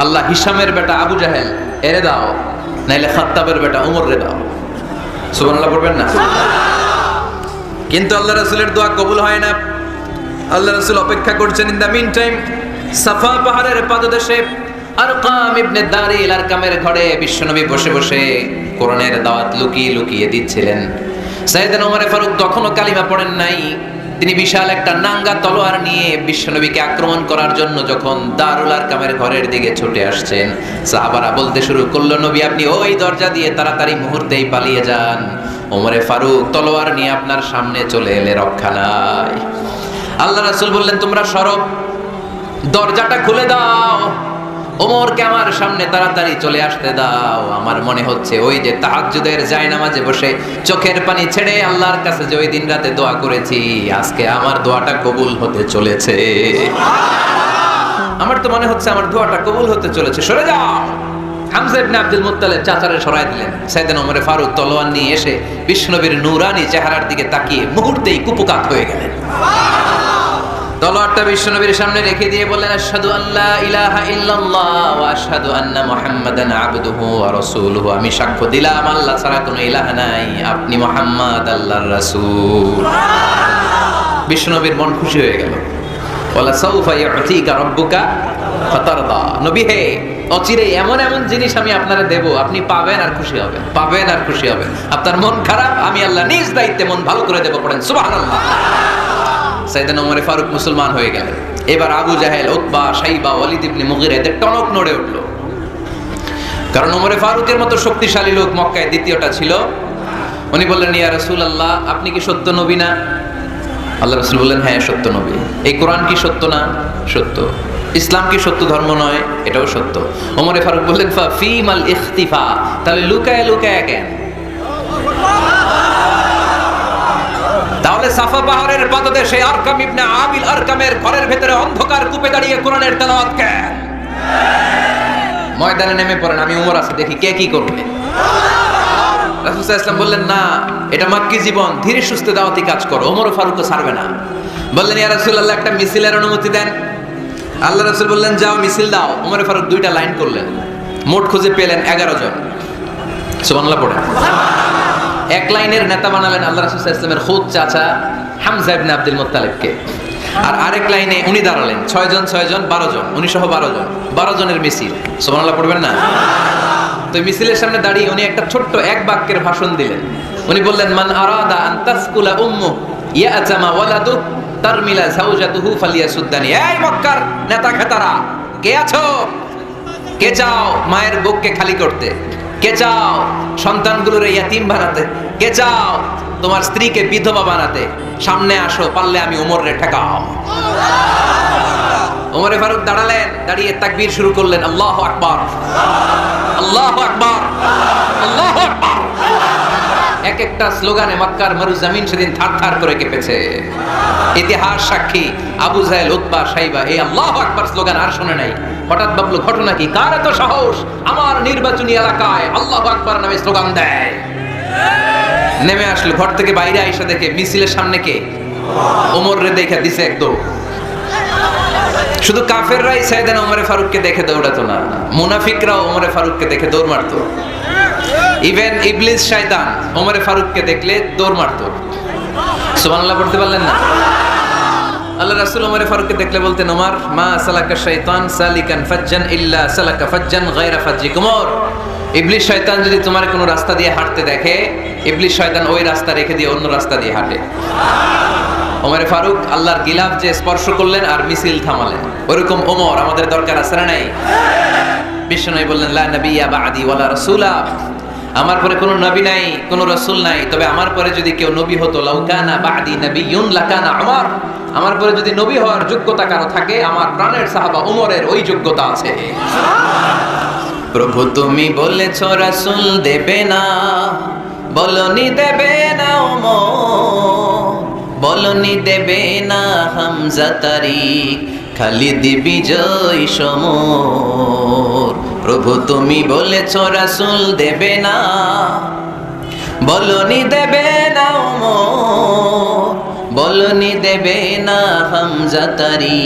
S1: আল্লাহ হিশামের বেটা আবু জাহেল এরে দাও, নাইলে খাত্তাবের বেটা উমর রে দাও। সুবহানাল্লাহ পড়বেন না? কিন্তু আল্লাহ রাসূলের দোয়া কবুল হয় না। আল্লাহ রাসূল অপেক্ষা করছেন। ইন দা মিন টাইম সাফা পাহাড়ের পাদদেশে আরকাম ইবনে দারিল আরকামের ঘরে বিশ্বনবী বসে বসে কোরআনের দাওয়াত লুকিয়ে লুকিয়ে দিচ্ছিলেন। সাইয়েদনা ওমর ফারুক তখনও কালিমা পড়েন নাই। তিনি বিশাল একটা নাঙ্গা তলোয়ার নিয়ে বিশ্বনবীকে আক্রমণ করার জন্য যখন দারুল আরকামের ঘরের দিকে ছুটে আসছেন, সাহাবারা বলতে শুরু করলো, নবী আপনি ওই দরজা দিয়ে তাড়াতাড়ি মুহূর্তেই পালিয়ে যান। ওমরে ফারুক তলোয়ার নিয়ে আপনার সামনে চলে এলে রক্ষা নাই। আল্লাহ রাসূল বললেন, তোমরা সরো, দরজাটা খুলে দাও, ওমরকে আমার সামনে তাড়াতাড়ি চলে আসতে দাও। আমার মনে হচ্ছে ওই যে তাহাজ্জুদের জায়নামাজে বসে চোখের পানি ছেড়ে আল্লাহর কাছে যে ওই দিন রাতে দোয়া করেছি, আজকে আমার দোয়াটা কবুল হতে চলেছে। আমার তো মনে হচ্ছে আমার দোয়াটা কবুল হতে চলেছে, সরে যাও। হামজা ইবনে আব্দুল মুত্তালিব চাচারে সরাই দিলেন। সাইয়েদনা ওমর ফারুক তলোয়ার নিয়ে এসে বিশ্বনবীর নূরানী চেহারার দিকে তাকিয়ে মুহূর্তেই কুপকাত হয়ে গেলেন। তলোয়ারটা বিশ্বনবীর সামনে রেখে দিয়ে বললেন, আশহাদু আল্লা ইলাহা ইল্লাল্লাহ ওয়া আশহাদু আন্না মুহাম্মাদান আবদুহু ওয়া রাসূলুহু। আমি সাক্ষ্য দিলাম আল্লাহ ছাড়া কোনো ইলাহ নাই, আপনি মুহাম্মদ আল্লাহর রাসূল। বিশ্বনবীর মন খুশি হয়ে গেল। ওয়ালা সাউফা ইউতিকা রাব্বুকা ফাতারদা। নবী হে, অচিরেই এমন এমন জিনিস আমি আপনারে দেব, আপনি পাবেন আর খুশি হবেন, পাবেন আর খুশি হবেন। আপনার মন খারাপ, আমি আল্লাহ নিজ দায়িত্বে মন ভালো করে দেব। পড়েন সুবহানাল্লাহ। সাইয়েদনা ওমর ফারুক মুসলমান হয়ে গেলেন। এবার আবু জাহেল, উতবা, শাইবা, ওয়ালিদ ইবনে মুগীরা এদের টনক নড়ে উঠল। কারণ ওমর ফারুকের মতো শক্তিশালী লোক মক্কায় দ্বিতীয়টা ছিল। উনি বললেন, ইয়া রাসূলুল্লাহ, আপনি কি সত্য নবী না? আল্লাহ রাসূল বললেন, হ্যাঁ সত্য নবী। এই কোরআন কি সত্য না? সত্য। ইসলাম কি সত্য ধর্ম নয়? এটাও সত্য। ওমর ফারুক বললেন, ফা ফীমাল ইখতিফা, তাহলে লুকায় লুকায় কেন? তাহলে সাফা পাহাড়ের পাদদেশে আরকাম ইবনে আবিল আরকামের ঘরের ভেতরে অন্ধকার কূপে দাঁড়িয়ে কোরআনের তেলাওয়াত কেন? ময়দানে নেমে পড়েন, আমি উমর আছে, দেখি কে কি করবে। রাসূল সাল্লাল্লাহু আলাইহি ওয়াসাল্লাম বললেন, না, এটা মাক্কি জীবন, ধীরে সুস্থে দাওয়াতি কাজ করো। ওমর ফারুকও ছাড়বে না। বললেন, ইয়া রাসূলুল্লাহ, একটা মিছিলের অনুমতি দেন। আল্লাহ রাসূল বললেন, যাও মিছিল দাও। ওমর ফারুক দুইটা লাইন করলেন, মোট খুঁজে পেলেন 11 জন। সুবহানাল্লাহ পড়েন। এক লাইনের নেতা বানালেন আল্লাহ রাসূল সাল্লাল্লাহু আলাইহি ওয়াসাল্লামের খুদ চাচা হামজা ইবনে আব্দুল মুত্তালিবকে। আর আরেক লাইনে উনি দাঁড়ালেন, 6 জন 12 জন, উনি সহ 12 জন, 12 জনের মিছিল। সুবহানাল্লাহ পড়বেন না? তো মিছিলের সামনে দাঁড়িয়ে উনি একটা ছোট্ট এক বাক্যের ভাষণ দিলেন। উনি বললেন, মান আরাদা আন তাসকুলা উম্মু ইয়াতামা ওয়ালাদু তারমিলা যাওজাতুহু ফালিয়াসুদ্দানি। এই মক্কার নেতা খেতারা, কে আছো? কে চাও মায়ের বুককে খালি করতে? কে চাও সন্তানগুলোর ইয়াতিম বানাতে? কে চাও তোমার স্ত্রীকে বিধবা বানাতে? সামনে আসো, পারলে আমি ওমরে ঠেকাও। ওমরে ফারুক দাঁড়ালেন, দাঁড়িয়ে তাকবীর শুরু করলেন, আল্লাহু আকবার, আল্লাহু আকবার, আল্লাহু আকবার। এক একটা স্লোগানে মক্কার মরুজমিন সেদিন থারথার করে কেঁপেছে। ইতিহাস সাক্ষী, আবু জাহেল, উতবা, শাইবা এই আল্লাহু আকবার স্লোগান আর শুনে নাই। হঠাৎ ভাবলো, ঘটনা কি? কার এত সাহস আমার নির্বাচনী এলাকায় আল্লাহু আকবার নামে স্লোগান দেয়? নেমে আসলো ঘর থেকে, বাইরে আইসা দেখে মিছিলের সামনে কে? ওমর রে দেখে দিছে একদম। শুধু কাফেররাই সাইয়েদনা ওমর ফারুককে দেখে দৌড়াতো না, মুনাফিকরাও ওমর ফারুককে দেখে দৌড় মারতো। ইভেন ইবলিস শয়তান ওমর ফারুককে দেখলে দৌড় মারতো। সুবহানাল্লাহ পড়তে পারলেন না? আল্লাহ রাসূল ওমর ফারুককে দেখলে বলতেন, ওমর মা সালাকা শাইতান সালিকান ফাজ্জান ইল্লা সালাকা ফাজ্জান গায়রা ফাজ্জিকুম। ইবলিস শয়তান যদি তোমার কোনো রাস্তা দিয়ে হাঁটতে দেখে, ইবলিস শয়তান ওই রাস্তা রেখে দিয়ে অন্য রাস্তা দিয়ে হাঁটে। ওমর ফারুক আল্লাহর গিলাফ যে স্পর্শ করলেন আর মিছিল থামালেন, ওরকম ওমর আমাদের দরকার আছে না নাই? বিশ্বনবী বললেন, লা নাবিয়্যা বা'দি ওয়ালা রাসূলা, আমার পরে কোনো নবী নাই, কোনো রাসূল নাই, তবে আমার পরে যদি কেউ নবী হতো, লাউ কানা বা'দি নাবিয়্যুন লাকানা উমর, আমার পরে যদি নবী হওয়ার যোগ্যতা কারো থাকে, আমার প্রাণের সাহাবা ওমরের ওই যোগ্যতা আছে। প্রভু তুমি বলেছ রাসূল দেবে না, বলনি দেবে না ওমর, বলনি দেবে না হামজা তারিক, খালিদ বিজয় সমর। প্রভু তুমি বলেছ রাসূল দেবে না, বলনি দেবে না ওমর, বলনি দেবে না হামজা তারি,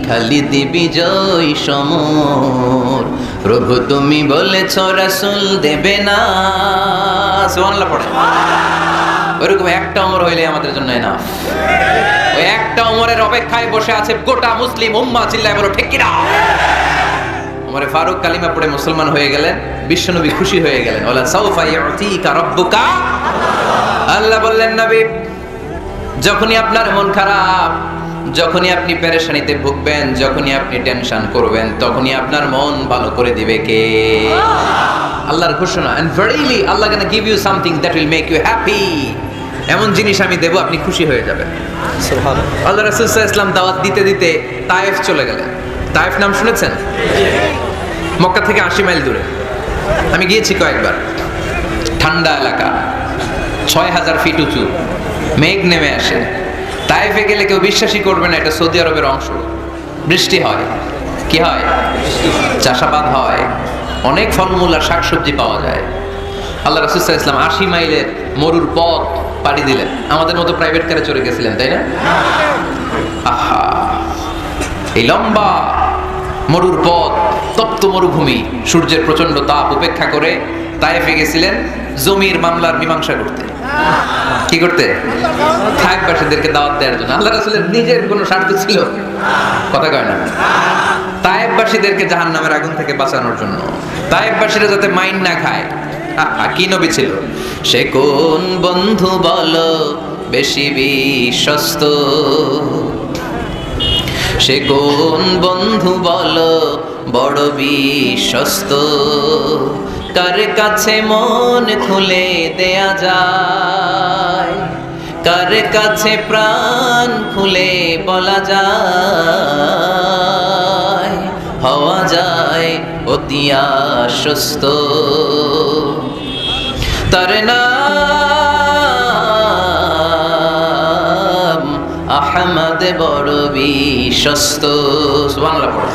S1: খালিদ বিজয় সমর। প্রভু তুমি বলেছ রাসূল দেবে না। সুবহানাল্লাহ পড়ে। ওইরকম একটা ওমর হইলে আমাদের জন্য এনাফ। ওই একটা ওমরের অপেক্ষায় বসে আছে গোটা মুসলিম উম্মাহ। চিল্লায় বলো ঠিক কিনা? ওমরে ফারুক কালিমা পড়ে মুসলমান হয়ে গেলেন, বিশ্বনবী খুশি হয়ে গেলেন। ওয়ালা সাউফা ইউতিকা রাব্বুকা, আল্লাহ বললেন নবী যখনই আপনার মন খারাপ, যখনই আপনি পেরেশানিতে ভুগবেন, যখনই আপনি টেনশন করবেন, তখনই আপনার মন ভালো করে দিবে কে? আল্লাহর ঘোষণা, and verily Allah gonna give you something that will make you happy। এমন জিনিস আমি দেব, আপনি খুশি হয়ে যাবেন। সুবহানাল্লাহ। আল্লাহ রাসূল সাল্লাল্লাহু আলাইহি ওয়াসাল্লাম দাওয়াত দিতে দিতে তায়েফ চলে গেলেন। তায়েফ নাম শুনেছেন? মক্কা থেকে 80 মাইল দূরে। আমি গিয়েছি কয়েকবার। ঠান্ডা এলাকা, 6000 ফিট উঁচু, মেঘ নেমে আসে। তায়েফে গেলে কেউ বিশ্বাসই করবে না এটা সৌদি আরবের অংশ। বৃষ্টি হয়, কি হয়? চাষাবাদ হয়, অনেক ফলমূল আর শাকসবজি পাওয়া যায়। আল্লাহ রাসূল সাল্লাল্লাহু আলাইহি ওয়াসাল্লাম 80 মাইলের মরুর পথ পাড়ি দিলেন। আমাদের মতো প্রাইভেট কারে চড়ে গেছিলেন, তাই না? আহা, এই লম্বা মরুর পথ, তপ্ত মরুভূমি, সূর্যের প্রচন্ড তাপ উপেক্ষা করে তায়েফে গেছিলেন জমির মামলার মীমাংসা করতে। কি করতে? তায়েফবাসীদেরকে দাওয়াত দেওয়ার জন্য। আল্লাহ রাসূলের নিজের কোনো স্বার্থ ছিল? কথা কয় না। তায়েফবাসীদেরকে জাহান্নামের আগুন থেকে বাঁচানোর জন্য, তায়েফবাসীরা যাতে মাইন না খায়। কি নবী ছিল? সে কোন বন্ধু বলো বেশি বিশ্বস্ত, সে কোন বন্ধু বলো বড় বিশ্বস্ত, কার কাছে মন খুলে দেয়া যায়, কার কাছে প্রাণ খুলে বলা যায়, হওয়া যায় অতি আশ্বস্ত। তার নাম আহমদ বড় বিশ্বস্ত। সুবহানাল্লাহ পড়ো।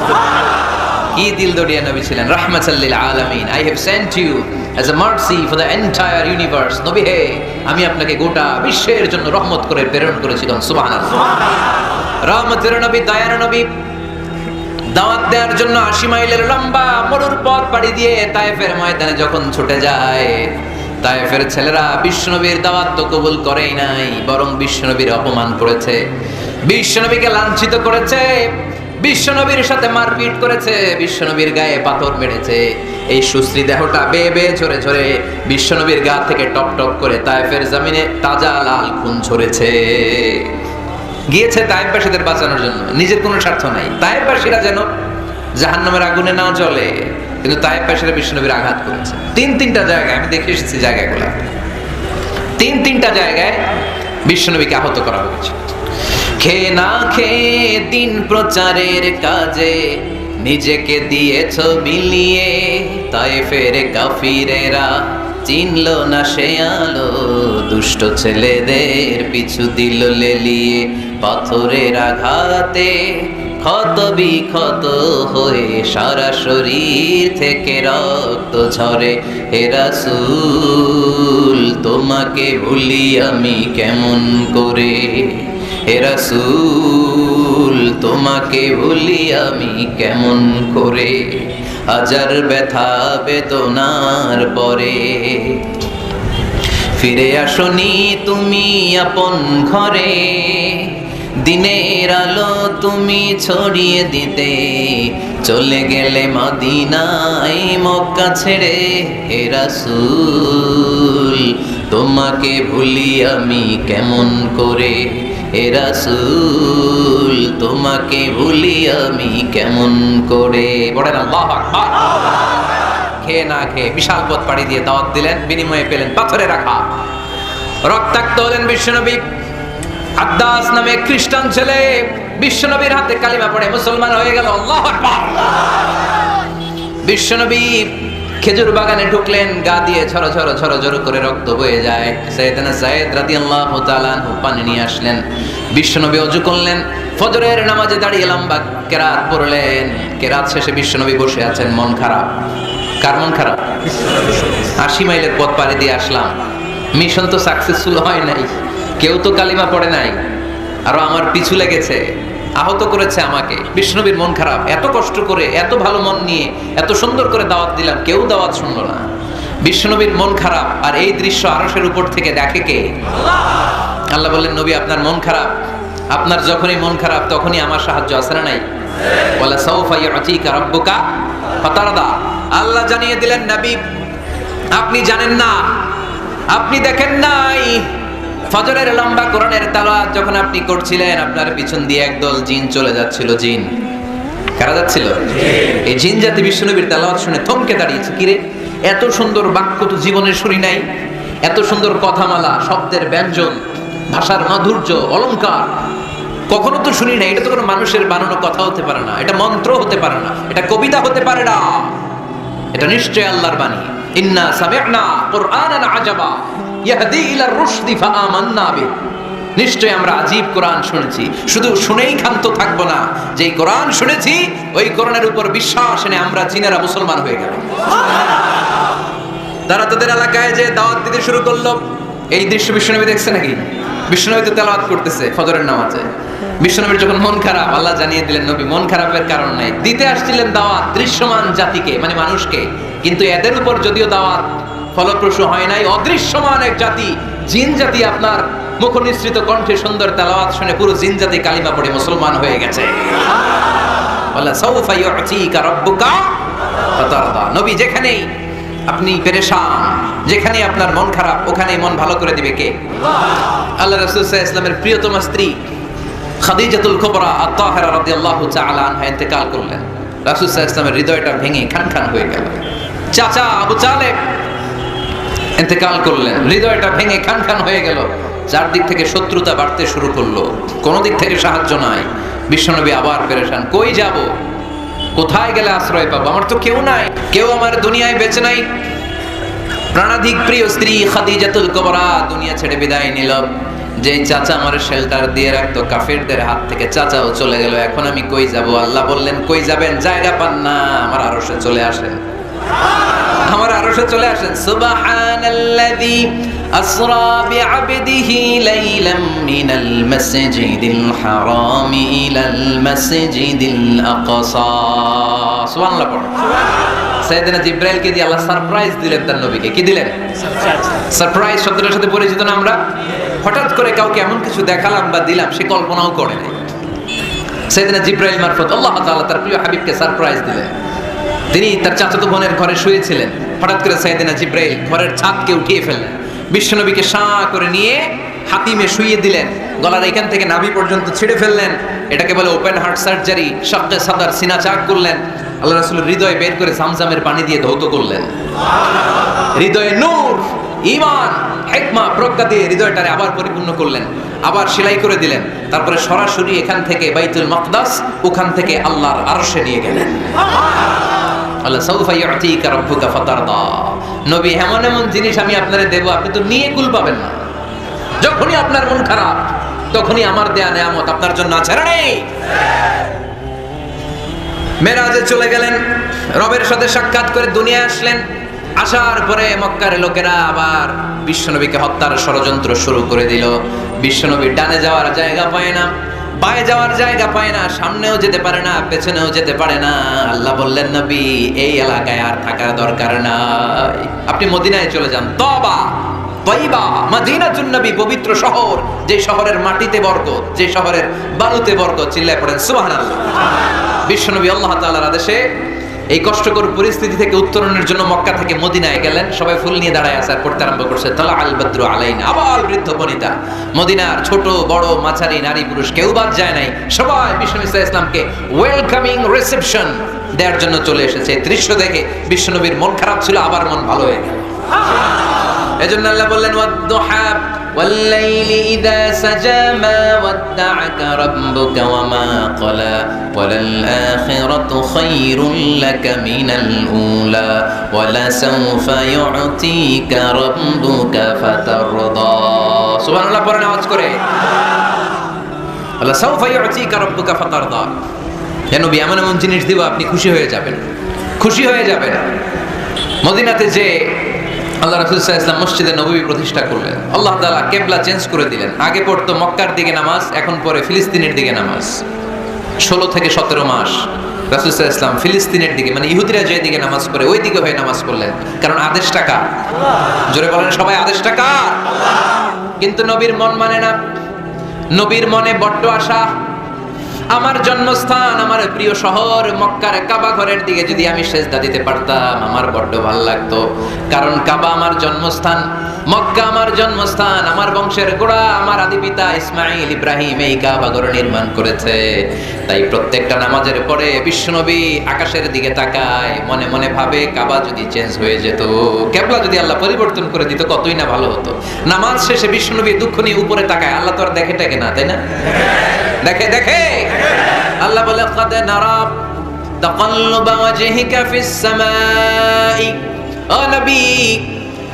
S1: কি দিলদরিয়া নবী ছিলেন, রাহমাতাল লিল আলামিন। I have sent you as a mercy for the entire universe। নবী হে, আমি আপনাকে গোটা বিশ্বের জন্য রহমত করে প্রেরণ করেছিলাম। সুবহানাল্লাহ। রহমতের নবী, দয়ার নবী, দাওয়াত দেওয়ার জন্য 80 মাইলের লম্বা মরুর পথ পাড়ি দিয়ে তায়েফের ময়দানে যখন ছুটে যায়, তায়েফের ছেলেরা বিশ্বনবীর দাওয়াত তো কবুল করেই নাই, বরং বিশ্বনবীর অপমান করেছে, বিশ্বনবীকে লাঞ্ছিত করেছে, বিশ্বনবীর সাথে মারপিট করেছে, বিশ্বনবীর গায়ে পাথর মেরেছে। এই সুশ্রী দেহটা বেয়ে বেয়ে ঝরে ঝরে বিশ্বনবীর গা থেকে টপ টপ করে তায়েফের জমিনে তাজা লাল খুন ঝরেছে। গিয়েছে তায়েফবাসীদের বাঁচানোর জন্য, নিজের কোনো স্বার্থ নাই। তায়েফবাসীরা যেন জাহান্নামের আগুনে না জ্বলে, কিন্তু তায়েফবাসীরা বিশ্বনবীর আঘাত করেছে। তিনটা জায়গায় আমি দেখে এসেছি, জায়গাগুলো তিনটা জায়গায় বিশ্বনবীকে আহত করা হয়েছে। খেয়ে না খেয়ে দিন প্রচারের কাজে নিজেকে দিয়েছ বিলিয়ে, তায়েফের কাফিরেরা চিনল না সে আলো, দুষ্ট ছেলেদের পিছু দিল লেলিয়ে, পাথরের আঘাতে ক্ষত বিক্ষত হয়ে সারা শরীর থেকে রক্ত ঝরে। হে রাসূল তোমাকে ভুলি আমি কেমন করে, হে রাসূল তোমাকে ভুলি আমি কেমন করে, হাজার ব্যথা বেদনার পরে ফিরে আসনি তুমি আপন ঘরে, দিনের আলো তুমি ছড়িয়ে দিতে চলে গেলে মদিনায় মক্কা ছেড়ে। হে রাসূল তোমাকে ভুলি আমি কেমন করে, হে রাসূল তোমাকে ভুলি আমি কেমন করে। বলেন আল্লাহু আকবার। খেয়ে না খেয়ে বিশাল পথ পাড়ি দিয়ে দাওয়াত দিলেন, বিনিময়ে পেলেন পাথরে রাখা। রক্তাক্ত হলেন বিশ্বনবী। আদ্দাস নামে খ্রিস্টান ছেলে বিশ্বনবীর হাতে কালিমা পড়ে মুসলমান হয়ে গেল। আল্লাহু আকবার। বিশ্বনবী খেজুর বাগানে ঢুকলেন, গা দিয়ে ঝরো ঝরো ঝরো ঝরো করে রক্ত বয়ে যায়। সাইয়েদনা যায়েদ রাদিয়াল্লাহু তাআলা আনহু পানি নিয়ে আসলেন। বিশ্বনবী ওযু করলেন, ফজরের নামাজে দাঁড়িয়ে লম্বা কেরাত পড়লেন। কেরাত শেষে বিশ্বনবী বসে আছেন, মন খারাপ। কার মন খারাপ? 80 মাইলের পথ পাড়ি দিয়ে আসলাম, মিশন তো সাকসেসফুল হয় নাই, কেউ তো কালিমা পড়ে নাই, আরো আমার পিছু লেগেছে, আহত করেছে আমাকে। বিশ্বনবীর মন খারাপ। এত কষ্ট করে, এত ভালো মন নিয়ে, এত সুন্দর করে দাওয়াত দিলাম, কেউ দাওয়াত শুনলো না। বিশ্বনবীর মন খারাপ, আর এই দৃশ্য আরশের উপর থেকে দেখে কে? আল্লাহ বললেন, নবী আপনার মন খারাপ, আপনার যখনই মন খারাপ তখনই আমার সাহায্য আছে না নাই? ওয়ালা সাউফা ইউতিকা রাব্বুকা ফাতারদা। আল্লাহ জানিয়ে দিলেন, নবী আপনি জানেন না, আপনি দেখেন নাই, ফজরের লম্বা কোরআনের তেলাওয়াত যখন আপনি করছিলেন, আপনার পিছন দিয়ে একদল জিন চলে যাচ্ছিল। জিন কারা যাচ্ছিল? এই জিন জাতি বিশ্বনবীর তেলাওয়াত শুনে থমকে দাঁড়িয়েছে। কিরে, এত সুন্দর বাক্য তো জীবনে শুনি নাই, এত সুন্দর কথামালা, শব্দের ব্যঞ্জন, ভাষার মাধুর্য, অলংকার কখনো তো শুনি নাই। এটা তো কোনো মানুষের বানানো কথা হতে পারে না, এটা মন্ত্র হতে পারে না, এটা কবিতা হতে পারে না, এটা নিশ্চয় আল্লাহর বাণী। ইন্না সামি'না কুরআনান আজাবা ইয়াহদি ইলার রুশদি ফাআমান্না বিহি। নিশ্চয় আমরা আজীব কোরআন শুনেছি, শুধু শুনেই ক্ষান্ত থাকবো না, যেই কোরআন শুনেছি ওই কোরআনের উপর বিশ্বাস এনে আমরা জিনেরা মুসলমান হয়ে গেল। তারা তাদের এলাকায় যে দাওয়াত দিতে শুরু করলো। এই দৃশ্য বিশ্বনবী দেখছে নাকি? বিশ্বনবী তো তেলাওয়াত করতেছে ফজরের নামাজে। বিশ্বনবীর যখন মন খারাপ, আল্লাহ জানিয়ে দিলেন, নবী মন খারাপের কারণ নাই, দিতে আসছিলেন দাওয়াত দৃশ্যমান জাতিকে, মানে মানুষকে, কিন্তু এদের উপর যদিও দাওয়াত ফলপ্রসূ হয় নাই, অদৃশ্যমান এক জাতি, জিন জাতি আপনার মুখ নিঃসৃত কণ্ঠে সুন্দর তেলাওয়াত শুনে পুরো জিন জাতি কালিমা পড়ে মুসলমান হয়ে গেছে। ওয়ালা সাউফা ইউতিকা রাব্বুকা ফাতারদা। নবী যেখানেই আপনি পেরেশান, যেখানে আপনার মন খারাপ, ওখানেই মন ভালো করে দিবে কে? আল্লাহ রাসূল সাল্লাল্লাহু আলাইহি ওয়াসাল্লামের প্রিয়তমা স্ত্রী খাদিজাতুল কুবরা আত-তাহিরা রাদিয়াল্লাহু তাআলা আনহা ইন্তেকাল করলেন। রাসূল সাল্লাল্লাহু আলাইহি ওয়াসাল্লামের হৃদয়টা ভেঙে খান হয়ে গেল। চাচা আবু তালেব ইন্তেকাল করলেন, হৃদয়টা ভেঙে খান হয়ে গেল। চারদিক থেকে শত্রুতা বাড়তে শুরু করলো, কোন দিক থেকে সাহায্য নাই। বিশ্বনবী আবার পেরেশান, কই যাব, কোথায় গেলে আশ্রয় পাবো? আমার তো কেউ নাই, কেউ আমার দুনিয়ায় বেঁচে নাই। প্রাণাধিক প্রিয় স্ত্রী খাদিজাতুল কুবরা দুনিয়া ছেড়ে বিদায় নিল। যে চাচা আমার শেল্টার দিয়ে রাখতো কাফেরদের হাত থেকে, চাচাও চলে গেল। এখন আমি কই যাব? আল্লাহ বললেন, কই যাবেন? জায়গা পান না, আমার আরশে চলে আসেন, আমার আরশে চলে আসেন। সুবহানাল্লাযী আসরা বিআবদিহি লাইলাম মিনাল মাসজিদিল হারামি ইলাল মাসজিদিল আকসা। সুবহানাল্লাহ পড়ো। সাইয়েদনা জিবরাইলকে দিয়ে আল্লাহ সারপ্রাইজ দিলেন তার নবীকে। কি দিলেন? সারপ্রাইজ শব্দটার সাথে পরিচিত না আমরা? হঠাৎ করে কাউকে এমন কিছু দেখালাম বা দিলাম সে কল্পনাও করে নাই। সাইয়েদনা জিবরাইল মারফত আল্লাহ তাআলা তার প্রিয় হাবিবকে সারপ্রাইজ দিলেন। তিনি তার চাচাতো বোনের ঘরে শুয়েছিলেন, হঠাৎ করে সাইয়েদনা জিবরাইল ঘরের ছাদকে উঠিয়ে ফেললেন, বিশ্বনবীকে শাঁ করে নিয়ে হাতিমে শুইয়ে দিলেন, গলার এখান থেকে নাভি পর্যন্ত ছিঁড়ে ফেললেন। এটাকে বলে ওপেন হার্ট সার্জারি। শাক্কে সাদার, সিনা চাক করলেন। আল্লাহ রাসূলের হৃদয় বের করে জামজামের পানি দিয়ে ধৌত করলেন। হৃদয়ে নূর, ঈমান, হিকমা, প্রজ্ঞা দিয়ে হৃদয়টারে আবার পরিপূর্ণ করলেন, আবার সেলাই করে দিলেন। তারপরে সরাসরি এখান থেকে বাইতুল মাকদাস, ওখান থেকে আল্লাহর আরশে নিয়ে গেলেন। আল্লাহ সাউফা ইউতিকা রাব্বুকা ফাতারদা। নবী, এমন এমন জিনিস আমি আপনারে দেব, আপনি তো নিয়ে কুল পাবেন না। যখনই আপনার মন খারাপ, তখনই আমার দেয়া নেয়ামত আপনার জন্য আছে না নেই? মেরাজে চলে গেলেন, রবের সাথে সাক্ষাৎ করে দুনিয়ায় আসলেন। আসার পরে মক্কার লোকেরা আবার বিশ্বনবীকে হত্যার ষড়যন্ত্র শুরু করে দিল। বিশ্বনবী ডানে যাওয়ার জায়গা পায় না, বায়ে যাওয়ার জায়গা পায় না, সামনেও যেতে পারে না, পেছনেও যেতে পারে না। আল্লাহ বললেন, নবী এই এলাকায় আর থাকার দরকার নাই, আপনি মদিনায় চলে যান। তওবা, তাইবা, মদিনাতুন নবী, পবিত্র শহর, যে শহরের মাটিতে বরকত, যে শহরের বালুতে বরকত। চিল্লায় পড়েন সুবহানাল্লাহ। বিশ্বনবী আল্লাহ তাআলার আদেশে এই কষ্টকর পরিস্থিতি থেকে উত্তরণের জন্য মক্কা থেকে মদিনায় গেলেন। সবাই ফুল নিয়ে দাঁড়ায় আছে আর পড়তে আরম্ভ করছে, তালা আল বদরু আলাইনা। আবার বৃদ্ধ বনিতা, মদিনার ছোট বড় মাঝারি নারী পুরুষ কেউ বাদ যায় নাই। সবাই বিশ্বনবী সাল্লাল্লাহু আলাইহি ওয়াসাল্লামকে ওয়েলকামিং রিসেপশন দেওয়ার জন্য চলে এসেছে। দৃশ্য দেখে বিশ্বনবীর মন খারাপ ছিল, আবার মন ভালো হয়ে গেল। এজন্য আল্লাহ বললেন, ওয়াদ-দুহা والليل إذا سجى ما ودعك ربك وما قلى وللآخرة خير لك من الأولى ولسوف يعطيك ربك فترضى سبحان الله পড়েন আওয়াজ করে ولسوف يعطيك ربك فترضى হে নবী এমন এমন জিনিস দিব আপনি খুশি হয়ে যাবেন মদিনাতে যে আল্লাহ রাসূল সাল্লাল্লাহু আলাইহি ওয়াসাল্লাম মসজিদে নববী প্রতিষ্ঠা করলেন আল্লাহ তাআলা কিবলা চেঞ্জ করে দিলেন আগে পড়তো মক্কার দিকে নামাজ এখন পড়ে ফিলিস্তিনের দিকে নামাজ 16 থেকে 17 মাস রাসূল সাল্লাল্লাহু আলাইহি ওয়াসাল্লাম ফিলিস্তিনের দিকে মানে ইহুদিরা যে দিকে নামাজ পড়ে ওই দিকে হয়ে নামাজ পড়লেন কারণ আদেশটা কার জোরে বলেন সবাই আদেশটা কার কিন্তু নবীর মন মানে না নবীর মনে বড্ড আশা আমার জন্মস্থান আমার প্রিয় শহর মক্কার কাবা ঘরের দিকে যদি আমি সেজদা দিতে পারতাম আমার বড্ড ভালো লাগতো কারণ কাবা আমার জন্মস্থান মক্কা আমার জন্মস্থান আমার বংশের গোড়া আমার আদি পিতা ইসমাঈল ইব্রাহিম এই কাবা ঘর নির্মাণ করেছে তাই প্রত্যেকটা নামাজের পরে বিশ্বনবী আকাশের দিকে তাকায় মনে মনে ভাবে কাবা যদি চেঞ্জ হয়ে যেত কিবলা যদি আল্লাহ পরিবর্তন করে দিত কতই না ভালো হতো নামাজ শেষে বিশ্বনবী দুঃখ নিয়ে উপরে তাকায় আল্লাহ তো আর দেখে না তাই না দেখে আল্লাহ বলে قد نرى تقلب وجهك في السماء ও নবী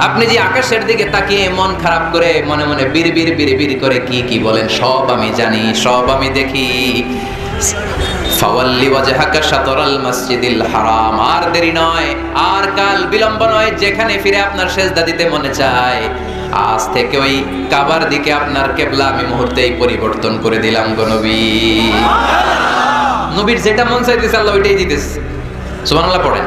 S1: আপনি যে আকাশের দিকে তাকিয়ে মন খারাপ করে মনে মনে বিড়বিড় করে কি বলেন সব আমি জানি সব আমি দেখি ফাওয়াল্লি ওয়াজহাকা শাতরাল মসজিদিল হারাম আর দেরি নয় আর কাল বিলম্ব নয় যেখানে ফিরে আপনার সেজদা দিতে মনে চায় আজ থেকে ওই কাবার দিকে আপনার কিবলা আমি মুহূর্তেই পরিবর্তন করে দিলাম গো নবী নবীর যেটা মন চাইতেছে আল্লাহ ওইটাই দিতেছে সুবহানাল্লাহ পড়েন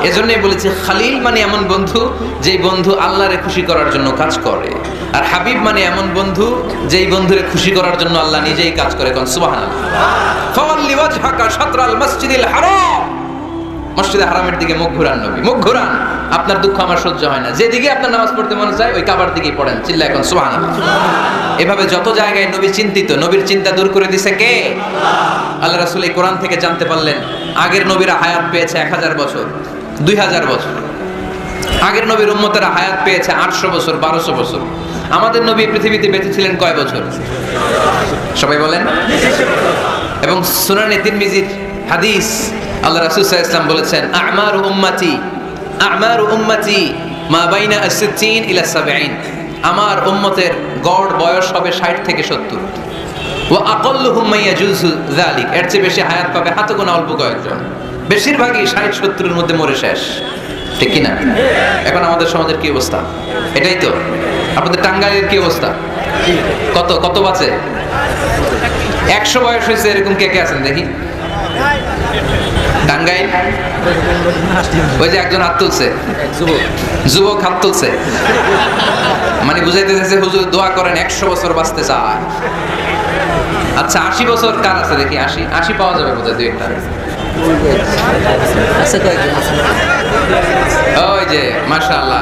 S1: এজন্যই বলেছি খালিল মানে এমন বন্ধু যেই বন্ধু আল্লাহরে খুশি করার জন্য কাজ করে আর হাবিব মানে এমন বন্ধু যেই বন্ধুরে খুশি করার জন্য আল্লাহ নিজেই কাজ করে কোন সুবহানাল্লাহ ফাওয়াল্লি ওয়াজহাকা শাতরাল মসজিদিল হারাম মসজিদে হারামের দিকে মুখ ঘুরান নবী মুখ ঘুরান আপনার দুঃখ আমার সহ্য হয় না যেদিকে আপনার নামাজ পড়তে মনে চায় ওই কাবার দিকেই পড়েন চিল্লায় এখন সুবহানাল্লাহ এভাবে যত জায়গায় নবী চিন্তিত নবীর চিন্তা দূর করে দিছে কে আল্লাহ রাসূল এই কোরআন থেকে জানতে পারলেন আগের নবীরা হায়াত পেয়েছে 1000 বছর 2000 বছর আগের নবীর উম্মতেরা হায়াত পেয়েছে 800 বছর 1200 বছর আমাদের নবী পৃথিবীতে বেঁচে ছিলেন কয় বছর সবাই বলেন এবং সুনানে তিরমিজির হাদিস আল্লাহ রাসূল সাল্লাল্লাহু আলাইহি ওয়াসাল্লাম বলেছেন আমারু উম্মতি মা বাইনা আস-সিত্তিন ইলা 70 আমার উম্মতের গড় বয়স হবে 60 থেকে 70 ওয়া আকাল্লুহুম মাইয়াজুজু যালিক এর চেয়ে বেশি হায়াত পাবে হাতে গোনা অল্প কয়েকজন বেশিরভাগই 60-70 এর মধ্যে মরে শেষ ঠিক কি না এখন আমাদের সমাজের কি অবস্থা এটাই তো আপনাদের টাঙ্গাইলের কি অবস্থা কত বাঁচে 100 বয়স হয়েছে এরকম কে আছেন দেখি টাঙ্গাইল ওই যে একজন হাত তুলছে যুবক হাত তুলছে মানে বুঝাইতে চাইছে হুজুর দোয়া করেন 100 বছর বাঁচতে চায় আচ্ছা 80 বছর কার আছে দেখি 80 পাওয়া যাবে বোধহয় দুই একটা ওই যে মাশাআল্লাহ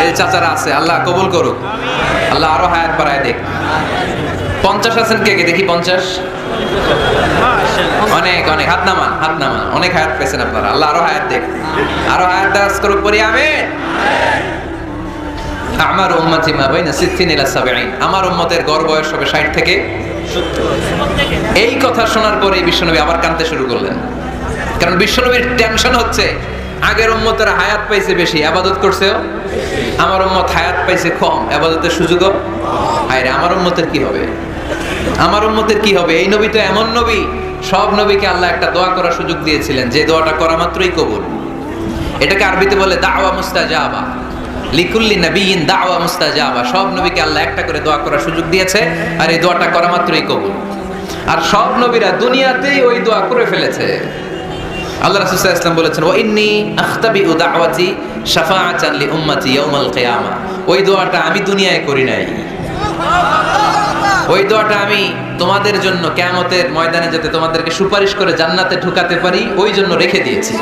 S1: এই চাচারা আছে আল্লাহ কবুল করুক আল্লাহ আরো হায়াত বাড়ায় দেখ 50 আছেন কে দেখি 50 অনেক হাত নামান অনেক হায়াত পেয়েছেন আপনারা আল্লাহ আরো হায়াত দেখ আরো হায়াত দারাজ করুক পড়ি আমিন আমার উম্মতি মা বাইনা 60 ইলা 70 আমার উম্মতের গড় বয়স হবে 60 থেকে 70 এই কথা শোনার পরে বিশ্বনবী আবার কাঁদতে শুরু করলেন কারণ বিশ্বনবীর টেনশন হচ্ছে আগের উম্মতের হায়াত পাইছে বেশি ইবাদত করছেও আমার উম্মত হায়াত পাইছে কম ইবাদতের সুযোগও হায়রে আমার উম্মতের কি হবে এই নবী তো এমন নবী সব নবীকে আল্লাহ একটা দোয়া করার সুযোগ দিয়েছিলেন যে দোয়াটা করা মাত্রই কবুল এটাকে আরবিতে বলে দাওয়া মুস্তাজাবা লিকুল্লি নবিয়িন দাওয়া মুস্তাজাবা সব নবীকে আল্লাহ একটা করে দোয়া করার সুযোগ দিয়েছে আর এই দোয়াটা করা মাত্রই কবুল আর সব নবীরা দুনিয়াতেই ওই দোয়া করে ফেলেছে আল্লাহ রাসূল সাল্লাল্লাহু আলাইহি ওয়াসাল্লাম বলেছেন ওয়া ইন্নী আখতাবিউ দাওয়াতি শাফাআতান লি উম্মতি ইয়াউমাল কিয়ামা ওই দোয়াটা আমি দুনিয়ায় করি নাই ওই দোয়াটা আমি তোমাদের জন্য কিয়ামতের ময়দানে যাতে তোমাদেরকে সুপারিশ করে জান্নাতে ঢুকাতে পারি ওই জন্য রেখে দিয়েছি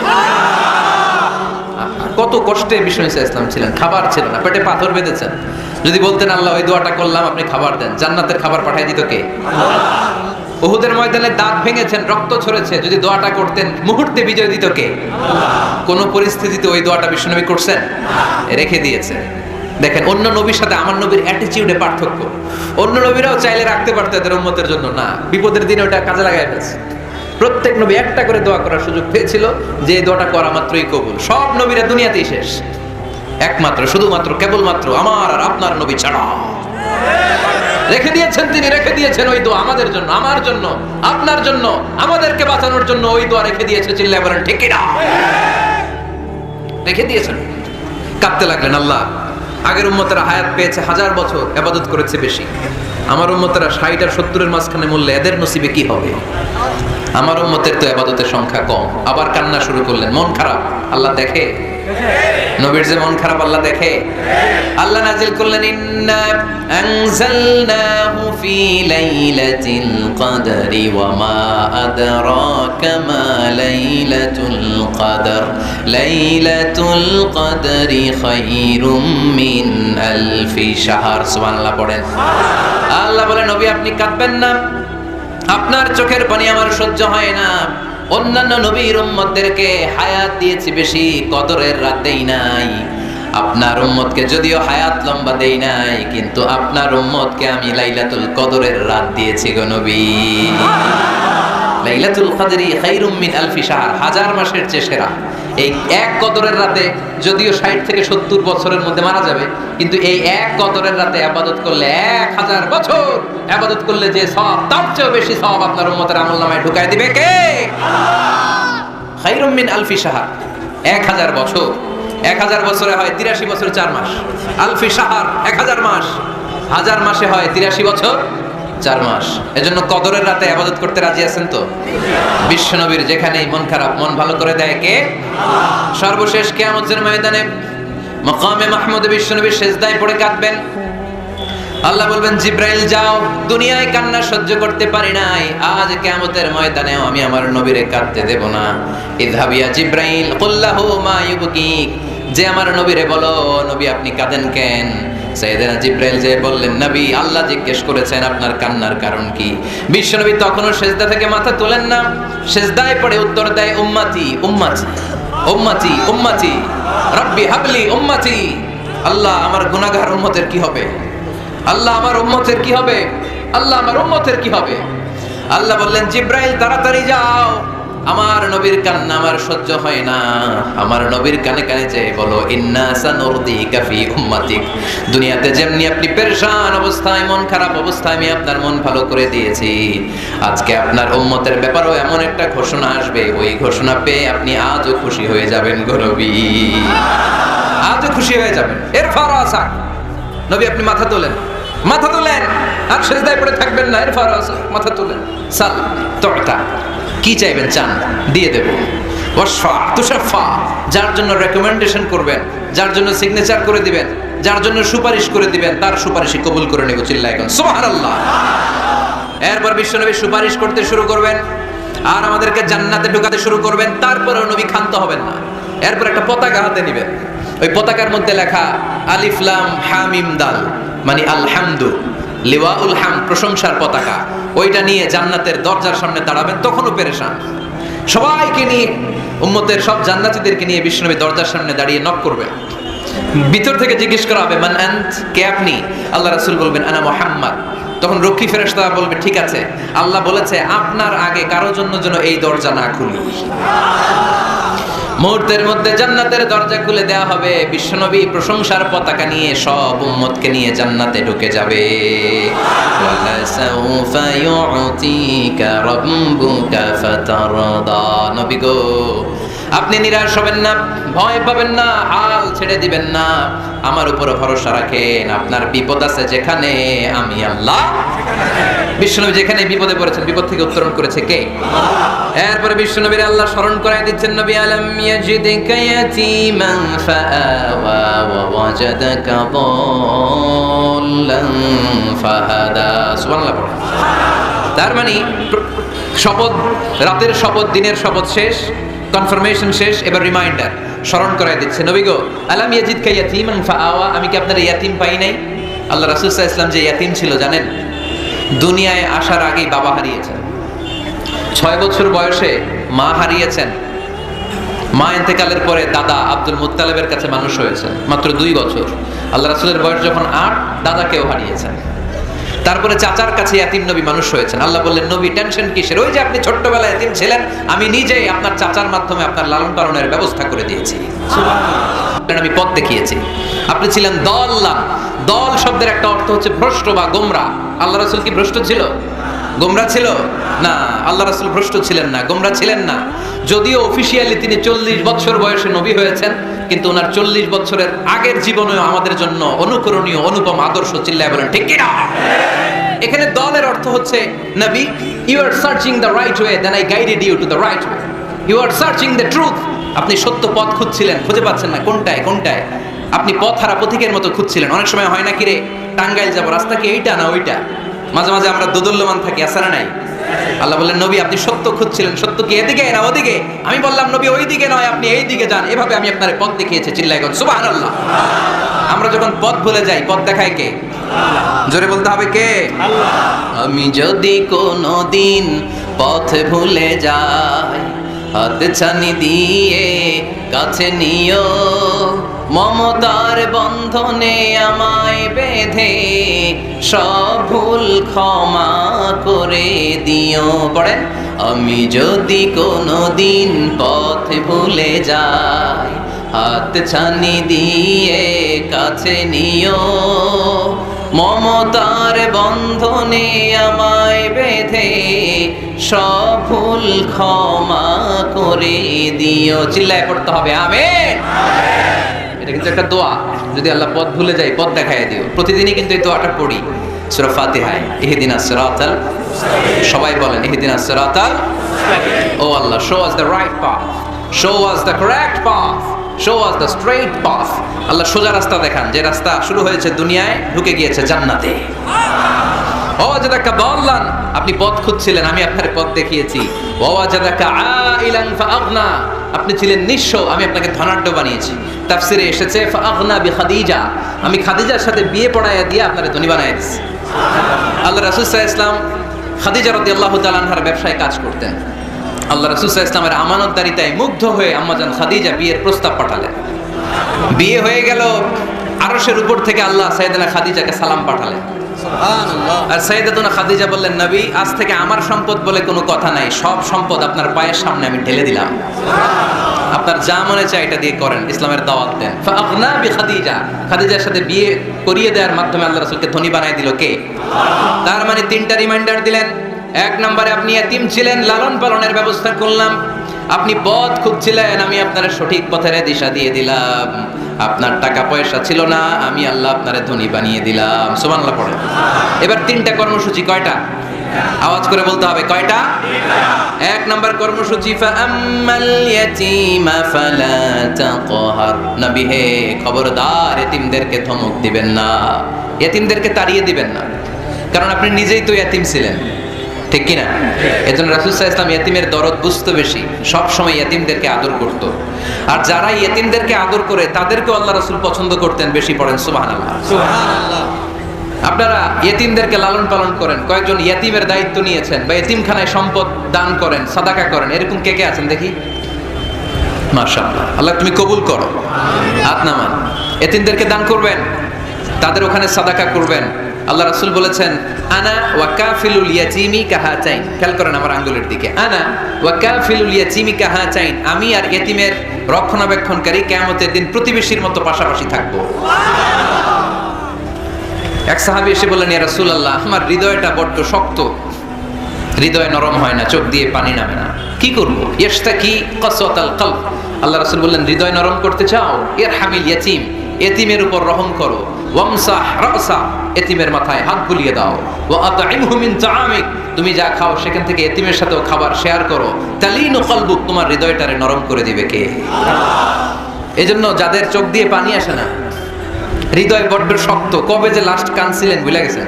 S1: কত কষ্টে বিষ্ণু ইসলাম ছিলেন খাবার ছিল না পেটে পাথর বেঁধেছেন যদি বলতেন আল্লাহ ওই দোয়াটা করলাম আপনি খাবার দেন জান্নাতের খাবার পাঠিয়ে দিত কে আল্লাহ উহুদের ময়দানে দাঁত ভেঙেছেন রক্ত ঝরেছে যদি দোয়াটা করতেন মুহূর্তে বিজয় দিত কে কোন পরিস্থিতিতে ওই দোয়াটা বিশ্বনবী করছেন রেখে দিয়েছে দেখেন অন্য নবীর সাথে আমার নবীর অ্যাটিটিউডে পার্থক্য। অন্য নবীরাও চাইলে রাখতে পারতো এদের উম্মতের জন্য, না, বিপদের দিনে ওটা কাজে লাগায় ফেলছে। প্রত্যেক নবী একটা করে দোয়া করার সুযোগ পেয়েছিল, যে দোয়াটা করা মাত্রই কবুল। সব নবীরা দুনিয়াতেই শেষ, একমাত্র শুধুমাত্র কেবলমাত্র আমার আর আপনার নবী ছাড়া রেখে দিয়েছেন, তিনি রেখে দিয়েছেন ওই দোয়া আমাদের জন্য, আমার জন্য, আপনার জন্য, আমাদেরকে বাঁচানোর জন্য ওই দোয়া রেখে দিয়েছে। চিল্লায় বলেন ঠিক কিনা? রেখে দিয়েছেন। কাঁদতে লাগলেন, আল্লাহ আগের উম্মতেরা হায়াত পেয়েছে 1000 বছর, ইবাদত করেছে বেশি, আমার উম্মতেরা 60 আর 70-এর মাঝখানে মরলে এদের নসিবে কি হবে? আমার উম্মতের তো ইবাদতের সংখ্যা কম। আবার কান্না শুরু করলেন, মন খারাপ, আল্লাহ দেখে। নবীর যে মন খারাপ আল্লাহ দেখে। আল্লাহ নাজিল করলেন, ইন্না আনজালনাহু ফি লাইলাতিল কদরি ওয়া মা আদরাকা মা লাইলাতুল কদর লাইলাতুল কদরি খায়রুম মিন আলফি শাহর। সুবহানাল্লাহ পড়েন। আল্লাহ বলেন, নবী আপনি কাঁদবেন না, আপনার চোখের পানি আমার সহ্য হয় না। অন্যান্য নবীর উম্মতদেরকে হায়াত দিয়েছি বেশি, কদরের রাত দেই নাই। আপনার উম্মতকে যদিও হায়াত লম্বা দেই নাই, কিন্তু আপনার উম্মতকে আমি লাইলাতুল কদরের রাত দিয়েছি গো নবী। লাইলাতুল কদরি খায়রুম মিন আলফি শাহর, 1000 মাসের চেয়ে সেরা। এই এক কদরের রাতে যদিও 60 থেকে 70 বছরের মধ্যে মারা যাবে, কিন্তু এই এক কদরের রাতে ইবাদত করলে 1000 বছর ইবাদত করলে যে সওয়াব, তার চেয়ে বেশি সওয়াব আপনার উম্মতের আমলনামায় ঢুকায় দিবে কে? খায়রুম মিন আলফি শাহর, 1000 বছর। 1000 বছরে হয় 83 বছর 4 মাস। আলফি শাহর 1000 মাস, 1000 মাসে হয় 83 বছর 4 মাস। এজন্য কদরের রাতে ইবাদত করতে রাজি আছেন তো? বিশ্বনবীর যেখানেই মন খারাপ, মন ভালো করে দেয় কে? সর্বশেষ কিয়ামতের ময়দানে মাকামে মাহমুদে বিশ্বনবী সিজদায় পড়ে কাঁদবেন। আল্লাহ বলবেন, জিব্রাইল যাও, দুনিয়ায় কান্না সহ্য করতে পারি নাই, আজ কিয়ামতের ময়দানেও আমি আমার নবীরে কাঁদতে দেব না। ইযহাবিয়া জিব্রাইল কুল্লাহু মা ইউবকিক, যে আমার নবীরে বলো, নবী আপনি কাঁদেন কেন? সাইয়েদনা জিব্রাইল যে বললেন, নবী আল্লাহ জিজ্ঞেস করেছেন আপনার কান্নার কারণ কি? বিশ্বনবী তখনও সিজদা থেকে মাথা তোলেন না, সিজদায় পড়ে উত্তর দেয়, উম্মতি উম্মতি উম্মতি উম্মতি রব্বি হাবলি উম্মতি। আল্লাহ আমার গুনাহগার উম্মতের কি হবে? আল্লাহ আমার উম্মতের কি হবে? আল্লাহ আমার উম্মতের কি হবে? আল্লাহ বললেন, জিব্রাইল তাড়াতাড়ি যাও, আমার নবীর কান্না আমার সহ্য হয় না। আমার নবীর কানে কানে যে বলো, ইন্না সানুরদিকা ফি উম্মাতিক, দুনিয়াতে যেমনি আপনি পেরেশান অবস্থায়, মন খারাপ অবস্থায় আমি আপনার মন ভালো করে দিয়েছি, আজকে আপনার উম্মতের ব্যাপারেও এমন একটা ঘোষণা আসবে, ওই ঘোষণা পেয়ে আপনি আজও খুশি হয়ে যাবেন গো নবী, আজও খুশি হয়ে যাবেন। এরফার আসাক, নবী আপনি মাথা তোলেন, মাথা তোলেন, আর সিজদায় পড়ে থাকবেন না। এরফার আসাক, মাথা তোলেন। সাল তুতা, কি চাইবেন চান দিয়ে দেব। ওয়াশফা তুশাফা, যার জন্য রেকমেন্ডেশন করবেন, যার জন্য সিগনেচার করে দিবেন, যার জন্য সুপারিশ করে দিবেন, তার সুপারিশই কবুল করে নেব। চিল্লায় এখন সুবহানাল্লাহ। এরপর বিশ্বনবী সুপারিশ করতে শুরু করবেন আর আমাদেরকে জান্নাতে ঢোকাতে শুরু করবেন। তারপরেও নবী ক্ষান্ত হবেন না। এরপর একটা পতাকা হাতে নেবেন, ওই পতাকার মধ্যে লেখা আলিফ লাম হা মিম দাল, মানে আলহামদু, লিওয়াউল হামদ, প্রশংসার পতাকা। ওইটা নিয়ে জান্নাতের দরজার সামনে দাঁড়াবেন। তখনও পেরেশান, সবাইকে নিয়ে, উম্মতের সব জান্নাতীদেরকে নিয়ে বিশ্বনবী দরজার সামনে দাঁড়িয়ে নক করবেন। ভিতর থেকে জিজ্ঞেস করা হবে, মান আনত, কে আপনি? আল্লাহ রাসূল বলবেন, আনা মুহাম্মদ। তখন রক্ষী ফেরেশতা বলবে, ঠিক আছে, আল্লাহ বলেছে আপনার আগে কারোর জন্য যেন এই দরজা না খুলি। মুহূর্তের মধ্যে জান্নাতের দরজা খুলে দেওয়া হবে। বিশ্বনবী প্রশংসার পতাকা নিয়ে সব উম্মতকে নিয়ে জান্নাতে ঢুকে যাবে। ওয়ালা সাউফা ইউতিকা রাব্বুকা ফাতারদা, নবী গো আপনি নিরাশ হবেন না, ভয় পাবেন না, হাল ছেড়ে দিবেন না, আমার উপর ভরসা রাখেন। আপনার বিপদ আছে যেখানে, আমি আল্লাহ। বিশ্বনবী যেখানে বিপদে পড়েছেন, বিপদ থেকে উত্তরণ করেছে কে? এরপরে বিশ্বনবীর আল্লাহ স্মরণ করায় দিচ্ছেন, নবী আলাম ইয়াজিদিকা ইয়াতীমান ফাআওয়া ওয়া ওয়াজাদাকা দাল্লান ফাহাদা। সুবহানাল্লাহ। তার মানে শপথ, রাতের শপথ, দিনের শপথ শেষ, কনফার্মেশন শেষ, এবার রিমাইন্ডার, স্মরণ করায় দিচ্ছে, নবী গো আলাম ইয়াজিদকা ইয়াতীমান ফাআওয়া, আমি কি আপনার ইয়াতীম পাই নাই? আল্লাহ রাসূল সাল্লাল্লাহু আলাইহি ওয়াসাল্লাম যে ইয়াতীম ছিল জানেন? দুনিয়ায় আসার আগেই বাবা হারিয়েছেন, 6 বছর বয়সে মা হারিয়েছেন, মা ইন্তেকালের পরে দাদা আব্দুল মুত্তালিবের কাছে মানুষ হয়েছেন মাত্র 2 বছর। আল্লাহ রাসূলের বয়স যখন 8, দাদাকেও হারিয়েছেন। তারপরে চাচার কাছে ইয়াতিম নবী মানুষ হয়েছেন। আল্লাহ বললেন, নবী টেনশন কিসের? ওই যে আপনি ছোট্টবেলায় ইয়াতিম ছিলেন, আমি নিজেই আপনার চাচার মাধ্যমে আপনার লালন পালনের ব্যবস্থা করে দিয়েছি। সুবহানাল্লাহ। আমি পথ দেখিয়েছি। আপনি ছিলেন দল্লান। দল শব্দের একটা অর্থ হচ্ছে ভ্রষ্ট বা গোমরা। আল্লাহ রাসূল কি ভ্রষ্ট ছিল? গোমরা ছিল না। আল্লাহ রাসূল ভ্রষ্ট ছিলেন না, গোমরা ছিলেন না। যদিও অফিশিয়ালি তিনি 40 বছর বয়সে নবী হয়েছেন, কিন্তু ওনার 40 বছরের আগের জীবনেও আমাদের জন্য অনুকরণীয় অনুপম আদর্শ। চিল্লায় বলেন ঠিক কি না? এখানে দলের অর্থ হচ্ছে, নবী, you are searching the right way, then I guided you to the right way. You are searching the truth. আপনি সত্য পথ খুঁজছিলেন, খুঁজে পাচ্ছেন না, কোনটায় কোনটায়। আপনি পথ হারা পথিকের মতো খুঁজছিলেন। অনেক সময় হয় না কি রে, টাঙ্গাইল যাবো, রাস্তা কি এইটা না ওইটা? মাঝে মাঝে আমরা দোদুল্যমান থাকি, আছে না নাই? আল্লাহ বললেন, নবী আপনি সত্য খুঁজছিলেন, সত্য কি এদিকে না ওদিকে? আমি বললাম, নবী ওই দিকে নয়, আপনি এই দিকে যান। এভাবে আমি আপনার পথ দেখিয়েছি। চিল্লায় গো সুবহানাল্লাহ। আমরা যখন পথ ভুলে যাই, পথ দেখায় কে? জোরে বলতে হবে কে? আল্লাহ। আমি যদি কোনোদিন পথ ভুলে যাই, হাত ছানি দিয়ে কাছে নিও, মমতার বন্ধনে আমায় বেঁধে সব ভুল ক্ষমা করে দিও। পড়েন, আমি যদি কোনোদিন পথ ভুলে যাই, হাত ছানি দিয়ে কাছে নিও, মমতার বন্ধনে আমায় বেঁধে সব ভুল ক্ষমা করে দিও। চিল্লায় পড়তে হবে আমিন। এটা কিন্তু একটা দোয়া। যদি আল্লাহ পথ ভুলে যায়, পথ দেখায় দিও। প্রতিদিনই কিন্তু এই দোয়াটা পড়ি সূরা ফাতিহায়। ইহদিনাস সিরাতাল, সবাই বলেন ইহদিনাস সিরাতাল। O Allah, show us the right path, show us the correct path, show us the straight path. আল্লাহ সোজা রাস্তা দেখান, যে রাস্তা শুরু হয়েছে দুনিয়ায়, ঢুকে গিয়েছে জান্নাতে। ওয়াজাদাকা দাল্লান, আপনি পথ খুঁজছিলেন, আমি আপনার পথ দেখিয়েছি। ওয়াজাদাকা আইলান ফাআগনা, আপনি ছিলেন নিঃস্ব, আমি আপনাকে ধনাঢ্য বানিয়েছি। তাফসিরে এসেছে ফাআগনা বিখাদিজা, আমি খাদিজার সাথে বিয়ে পড়াইয়া দিয়ে আপনাকে ধনী বানাই দিয়েছি। আল্লাহ রাসূল সাল্লাল্লাহু আলাইহি ওয়াসাল্লাম খাদিজা রাদিয়াল্লাহু তাআলা আনহার ব্যবসায় কাজ করতেন। আল্লাহ রাসূল সাল্লাল্লাহু আলাইহি ওয়াসাল্লামের আমানতদারিতায় মুগ্ধ হয়ে আম্মাজান খাদিজা বিয়ের প্রস্তাব পাঠালেন। বিয়ে হয়ে গেল, আরশের উপর থেকে আল্লাহ সাইয়েদানা খাদিজাকে সালাম পাঠালেন। সুবহানাল্লাহ। আর সাইয়েদাতুনা খাদিজা বললেন, নবী আজ থেকে আমার সম্পদ বলে কোনো কথা নাই, সব সম্পদ আপনার পায়ের সামনে আমি ঢেলে দিলাম। আপনার যা মনে চায় এটা দিয়ে করেন, ইসলামের দাওয়াত দেন। ফাআগনা বিখাদিজা, খাদিজার সাথে বিয়ে করিয়ে দেওয়ার মাধ্যমে আল্লাহ রাসূলকে ধনী বানাই দিল কে? তার মানে 3টা রিমাইন্ডার দিলেন। 1 নম্বরে আপনি এতিম ছিলেন, লালন পালনের ব্যবস্থা করলাম। আপনি পথ খুঁজছিলেন, আমি আপনার সঠিক পথের দিশা দিয়ে দিলাম। আপনার টাকা পয়সা ছিল না, আমি আল্লাহ আপনারে ধনী বানিয়ে দিলাম। সুবহানাল্লাহ পড়ে। এবার 3টা কর্মসূচি, কয়টা? আওয়াজ করে বলতে হবে, কয়টা? 1 নম্বর কর্মসূচি, ফাআম্মাল ইয়াতীমা ফালা তাকহার। নবী হে, খবরদার এতিমদেরকে ধমক দিবেন না, এতিমদেরকে তাড়িয়ে দিবেন না, কারণ আপনি নিজেই তো এতিম ছিলেন, ঠিক কি না? এজন্য রাসূল সাল্লাল্লাহু আলাইহি ওয়াসাল্লাম ইয়েতিমের দরদ বুঝতে বেশি, সব সময় ইয়েতিমদেরকে আদর করত। আর যারা ইয়েতিমদেরকে আদর করে তাদেরকেও আল্লাহ রাসূল পছন্দ করতেন বেশি। পড়েন সুবহানাল্লাহ। সুবহানাল্লাহ। আপনারা ইয়েতিমদেরকে লালন পালন করেন, কয়েকজন ইয়েতিমের দায়িত্ব নিয়েছেন, বা ইয়েতিমখানায় সম্পদ দান করেন, সাদাকা করেন, এরকম কে কে আছেন দেখি? মাশাআল্লাহ, আল্লাহ তুমি কবুল করো। হাত নামান। ইয়েতিমদেরকে দান করবেন, তাদের ওখানে সাদাকা করবেন। আল্লাহ রাসূল বলেছেন, আনা ওয়া কাফিলুল ইয়াতীমি কাহাতাইন। খেয়াল করেন আমার আঙ্গুলের দিকে, আনা ওয়া কাফিলুল ইয়াতীমি কাহাতাইন, আমি আর ইয়েতিমের রক্ষণাবেক্ষণকারী কিয়ামতের দিন প্রতিবেশীর মতো পাশাপাশি থাকবো। এক সাহাবী এসে বললেন, ইয়া রাসূলুল্লাহ, আমার হৃদয়টা বড্ড শক্ত, হৃদয় নরম হয় না, চোখ দিয়ে পানি নামে না, কি করব? ইয়াশতাকি কাসওয়াতাল কলব। আল্লাহ রাসূল বললেন, হৃদয় নরম করতে চাও? ইরহামিল ইয়াতীম, এতিমের উপর রহম করো। ওয়ামসাহ রাসা, এতিমের মাথায় হাত বুলিয়ে দাও। ওয়া আতইমহু মিন তাআমিক, তুমি যা খাও সেখান থেকে এতিমের সাথেও খাবার শেয়ার করো। তালিনু কলবুক, তোমার হৃদয়টারে নরম করে দিবে কে? আল্লাহ। এজন্য যাদের চোখ দিয়ে পানি আসে না, হৃদয় বড্ড শক্ত, কবে যে লাস্ট কাঁদছিলেন ভুলে গেছেন,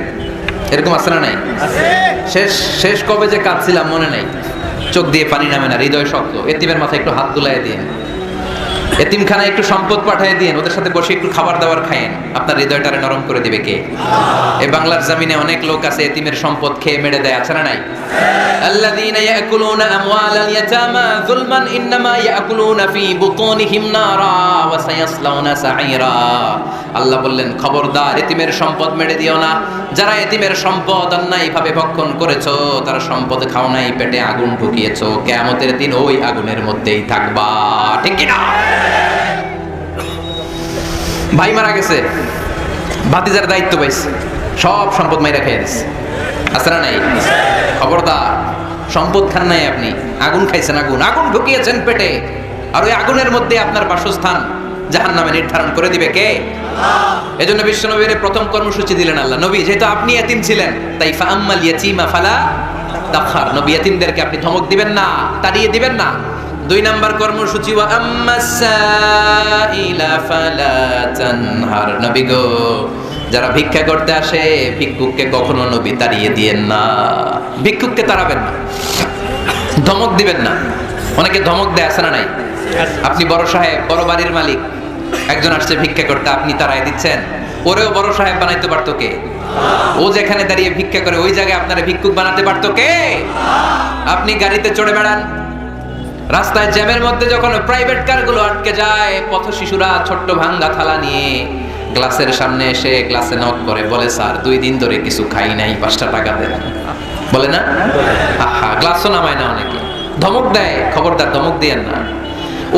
S1: এরকম আছে না নাই? শেষ কবে যে কাঁদছিলাম মনে নাই, চোখ দিয়ে পানি নামে না, হৃদয় শক্ত। এতিমের মাথায় একটু হাত বুলাইয়ে দিয়ে এতিমখানায় একটু সম্পদ পাঠিয়ে দিন, ওদের সাথে বসে একটু খাবার দাবার খায়েন, আপনার হৃদয়টারে নরম করে দিবে কে? এই বাংলার জমিনে অনেক লোক আছে এতিমের সম্পদ খেয়ে মেরে দেয়, আছে না নাই? আল্লাযীনা ইয়াকুলুনা আমওয়ালাল ইয়াতামা যুলমান ইন্নামা ইয়াকুলুনা ফি বুতুনিহিম নারা ওয়া সায়াসলাউনা সাঈরা। আল্লাহ বললেন, খবরদার এতিমের সম্পদ মেরে দিও না। যারা এতিমের সম্পদ অন্যায়ভাবে ভক্ষণ করেছো, তারা সম্পদ খাও নাই, পেটে আগুন ঢুকিয়েছো, কিয়ামতের দিন ওই আগুনের মধ্যেই থাকবা, ঠিক কি না? ভাই মারা গেছে, ভাতিজার দায়িত্ব পাইছে, সব সম্পদ মাইরা খেয়ে দিচ্ছে, আছে না নাই? খবরদার, সম্পদ খান নাই আপনি, আগুন খাইছেন, আগুন ঢুকিয়েছেন পেটে, আর ওই আগুনের মধ্যে আপনার বাসস্থান জাহান্নামে নির্ধারণ করে দিবে কে? এজন্য বিশ্বনবীর প্রথম কর্মসূচি দিলেন আল্লাহ নবী, যেহেতু আপনি এতিম ছিলেন, তাই ফাআম্মাল ইয়াতীমা ফালা তাকহার, নবী এতিমদেরকে আপনি ধমক দিবেন না, তাড়িয়ে দিবেন না। 2 নাম্বার কর্মসূচি ওয়া আম্মাস সাইলা ফালা তানহার, নবী গো যারা ভিক্ষা করতে আসে ভিক্ষুককে কখনো নবী তাড়িয়ে দিয়েন না, ভিক্ষুককে তাড়াবেন না, ধমক দিবেন না। অনেকে ধমক দেয়, আছে না নাই? আপনি বড় সাহেব, বড় বাড়ির মালিক, একজন আসছে ভিক্ষা করতে, আপনি তাড়াই দিচ্ছেন, ওরেও বড় সাহেব বানাইতে পারতো কে? ও যেখানে দাঁড়িয়ে ভিক্ষা করে ওই জায়গায় আপনারা ভিক্ষুক বানাতে পারতো কে? আপনি গাড়িতে চড়ে বেড়ান, রাস্তায় জ্যামের মধ্যে যখন প্রাইভেট কারগুলো আটকে যায়, পথ শিশুরা ছোট্ট ভাঙ্গা থালা নিয়ে গ্লাসের সামনে এসে গ্লাসে নক করে, বলে স্যার 2 দিন ধরে কিছু খাই নাই, 5টা টাকা দেন, বলে না? আহা, গ্লাসও নামায় না অনেকে, ধমক দেয়, খবরদার ধমক দিয়েন না।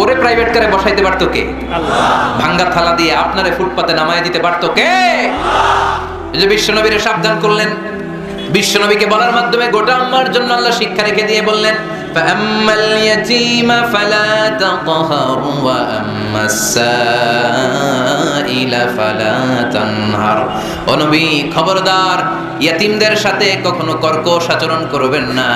S1: ওরে প্রাইভেট কারে বসাইতে পারতো কে? ভাঙ্গা থালা দিয়ে আপনারে ফুটপাতে নামায় দিতে পারতো কে? এই যে বিশ্বনবীরে সাবধান করলেন, বিশ্বনবীকে বলার মাধ্যমে গোটা উম্মার জন্য আল্লাহ শিক্ষা রেখে দিয়ে বললেন, ফাআম্মাল ইয়াতীমা ফালা তাকহার ওয়া আম্মাস সাইলা ফালা তানহার। ও নবী, খবরদার ইয়াতীমদের সাথে কখনো কর্কশ আচরণ করবেন না।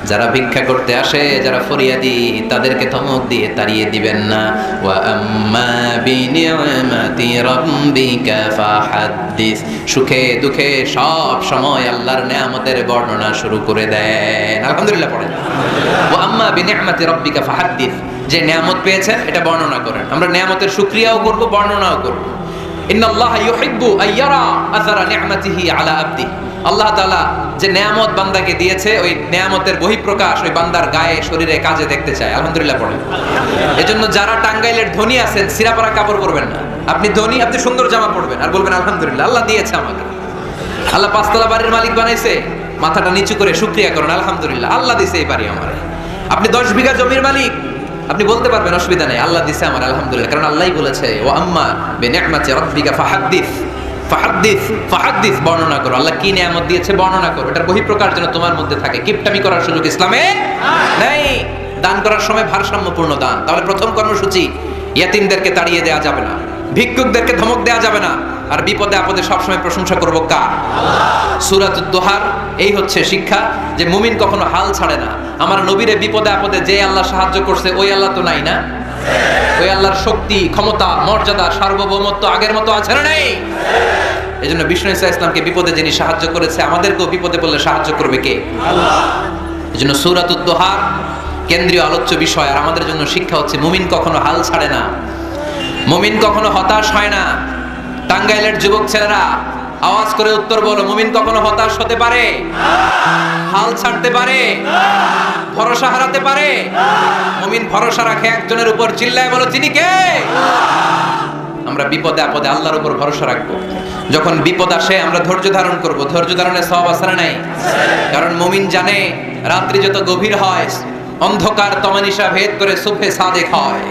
S1: যারা ভিক্ষা করতে আসে, যারা ফরিয়াদি, তাদেরকে ধমক দিয়ে তাড়িয়ে দিবেন না। ওয়া আম্মা বিনিআমাতি রাব্বিকা ফাহাদ্দিস, সুখে দুঃখে সব সময় আল্লাহর নেয়ামতের বর্ণনা শুরু করে দেন, আলহামদুলিল্লাহ পড়েন। ওয়া আম্মা বিনিআমাতি রাব্বিকা ফাহাদ্দিস, যে নেয়ামত পেয়েছেন এটা বর্ণনা করেন। আমরা নেয়ামতের শুকরিয়াও করব, বর্ণনাও করব। ইন্নাল্লাহা ইউহিব্বু আইয়ারা আসারা নি'মাতিহি আলা আবদি, আল্লাহ তাআলা যে নেয়ামত বান্দাকে দিয়েছে, ওই নেয়ামতের বহিঃপ্রকাশ ওই বান্দার গায়ে শরীরে কাজে দেখতে চায়, আলহামদুলিল্লাহ পড়েন। এজন্য যারা টাঙ্গাইলের ধনী আছেন, সিরাপাড়া কাপড় পরবেন না। আপনি ধনী, আপনি সুন্দর জামা পরবেন আর বলবেন আলহামদুলিল্লাহ, আল্লাহ দিয়েছে আমাকে, আল্লাহ 5 তলা বাড়ির মালিক বানাইছে, মাথাটা নিচু করে শুকরিয়া করেন, আলহামদুলিল্লাহ আল্লাহ দিয়েছে এই বাড়ি আমারে। আপনি 10 বিঘা জমির মালিক, আপনি বলতে পারবেন অসুবিধা নেই, আল্লাহ দিয়েছে আমার, আলহামদুলিল্লাহ, কারণ আল্লাহই বলেছে ওয়া আম্মা বিনিআমাতি রাব্বিকা ফাহাদ্দিস, ফাহাদ্দিস ফাহাদ্দিস, বর্ণনা করো, আল্লাহ কি নিয়ামত দিয়েছে বর্ণনা করো, এটার বহিঃপ্রকাশ যেন তোমার মধ্যে থাকে। কিপটামি করার সুযোগ ইসলামে নেই। দান করার সময় ভারসাম্যপূর্ণ দান। তাহলে প্রথম কর্মসূচি, ইয়াতীমদেরকে তাড়িয়ে দেওয়া যাবে না, ভিক্ষুকদেরকে ধমক দেওয়া যাবে না, আর বিপদে আপদে সবসময় প্রশংসা করবো কার? সূরাতুদ দোহার এই হচ্ছে শিক্ষা, যে মুমিন কখনো হাল ছাড়ে না। আমার নবীরে বিপদে আপদে যে আল্লাহ সাহায্য করছে, ওই আল্লাহ তো নাই না? ওই আল্লাহর শক্তি, ক্ষমতা, মর্যাদা, সার্বভৌমত্ব আগের মতো আছে না নেই? এই জন্য বিষ্ণু ইসা ইসলামকে বিপদে যিনি সাহায্য করেছে, আমাদেরকেও বিপদে পড়লে সাহায্য করবে কে? আল্লাহ। এই জন্য সূরাতুদ দোহার কেন্দ্রীয় আলোচ্য বিষয়, আর আমাদের জন্য শিক্ষা হচ্ছে মুমিন কখনো হাল ছাড়ে না, মুমিন কখনো হতাশ হয় না। টাঙ্গাইলের যুবক ছেলেরা আওয়াজ করে উত্তর বলো, মুমিন কখনো হতাশ হতে পারে? হাল ছাড়তে পারে? ভরসা হারাতে পারে? মুমিন ভরসা রাখে একজনের উপর, চিল্লায় বলো তিনি কে? আমরা বিপদে আপদে আল্লাহর উপর ভরসা রাখবো। যখন বিপদ আসে আমরা ধৈর্য ধারণ করব। ধৈর্য ধারণের সওয়াব আছে না নাই? কারণ মুমিন জানে রাত্রি যত গভীর হয়, অন্ধকার তমানিসা ভেদ করে সুবহে সাদেক হয়।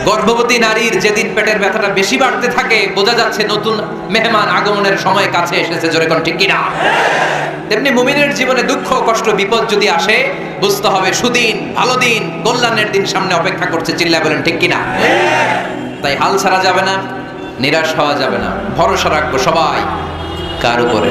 S1: গর্ভবতী নারীর যেদিন পেটের ব্যথাটা বেশি বাড়তে থাকে, বোঝা যাচ্ছে নতুন মেহমান আগমনের সময় কাছে এসেছে, জোরে কোন ঠিক কিনা? তেমনি মুমিনের জীবনে দুঃখ কষ্ট বিপদ যদি আসে, বুঝতে হবে সুদিন, ভালো দিন, কল্যাণের দিন সামনে অপেক্ষা করছে, চিল্লায় বলেন ঠিক কিনা? তাই হাল ছাড়া যাবে না, নিরাশ হওয়া যাবে না, ভরসা রাখবো সবাই কার উপরে?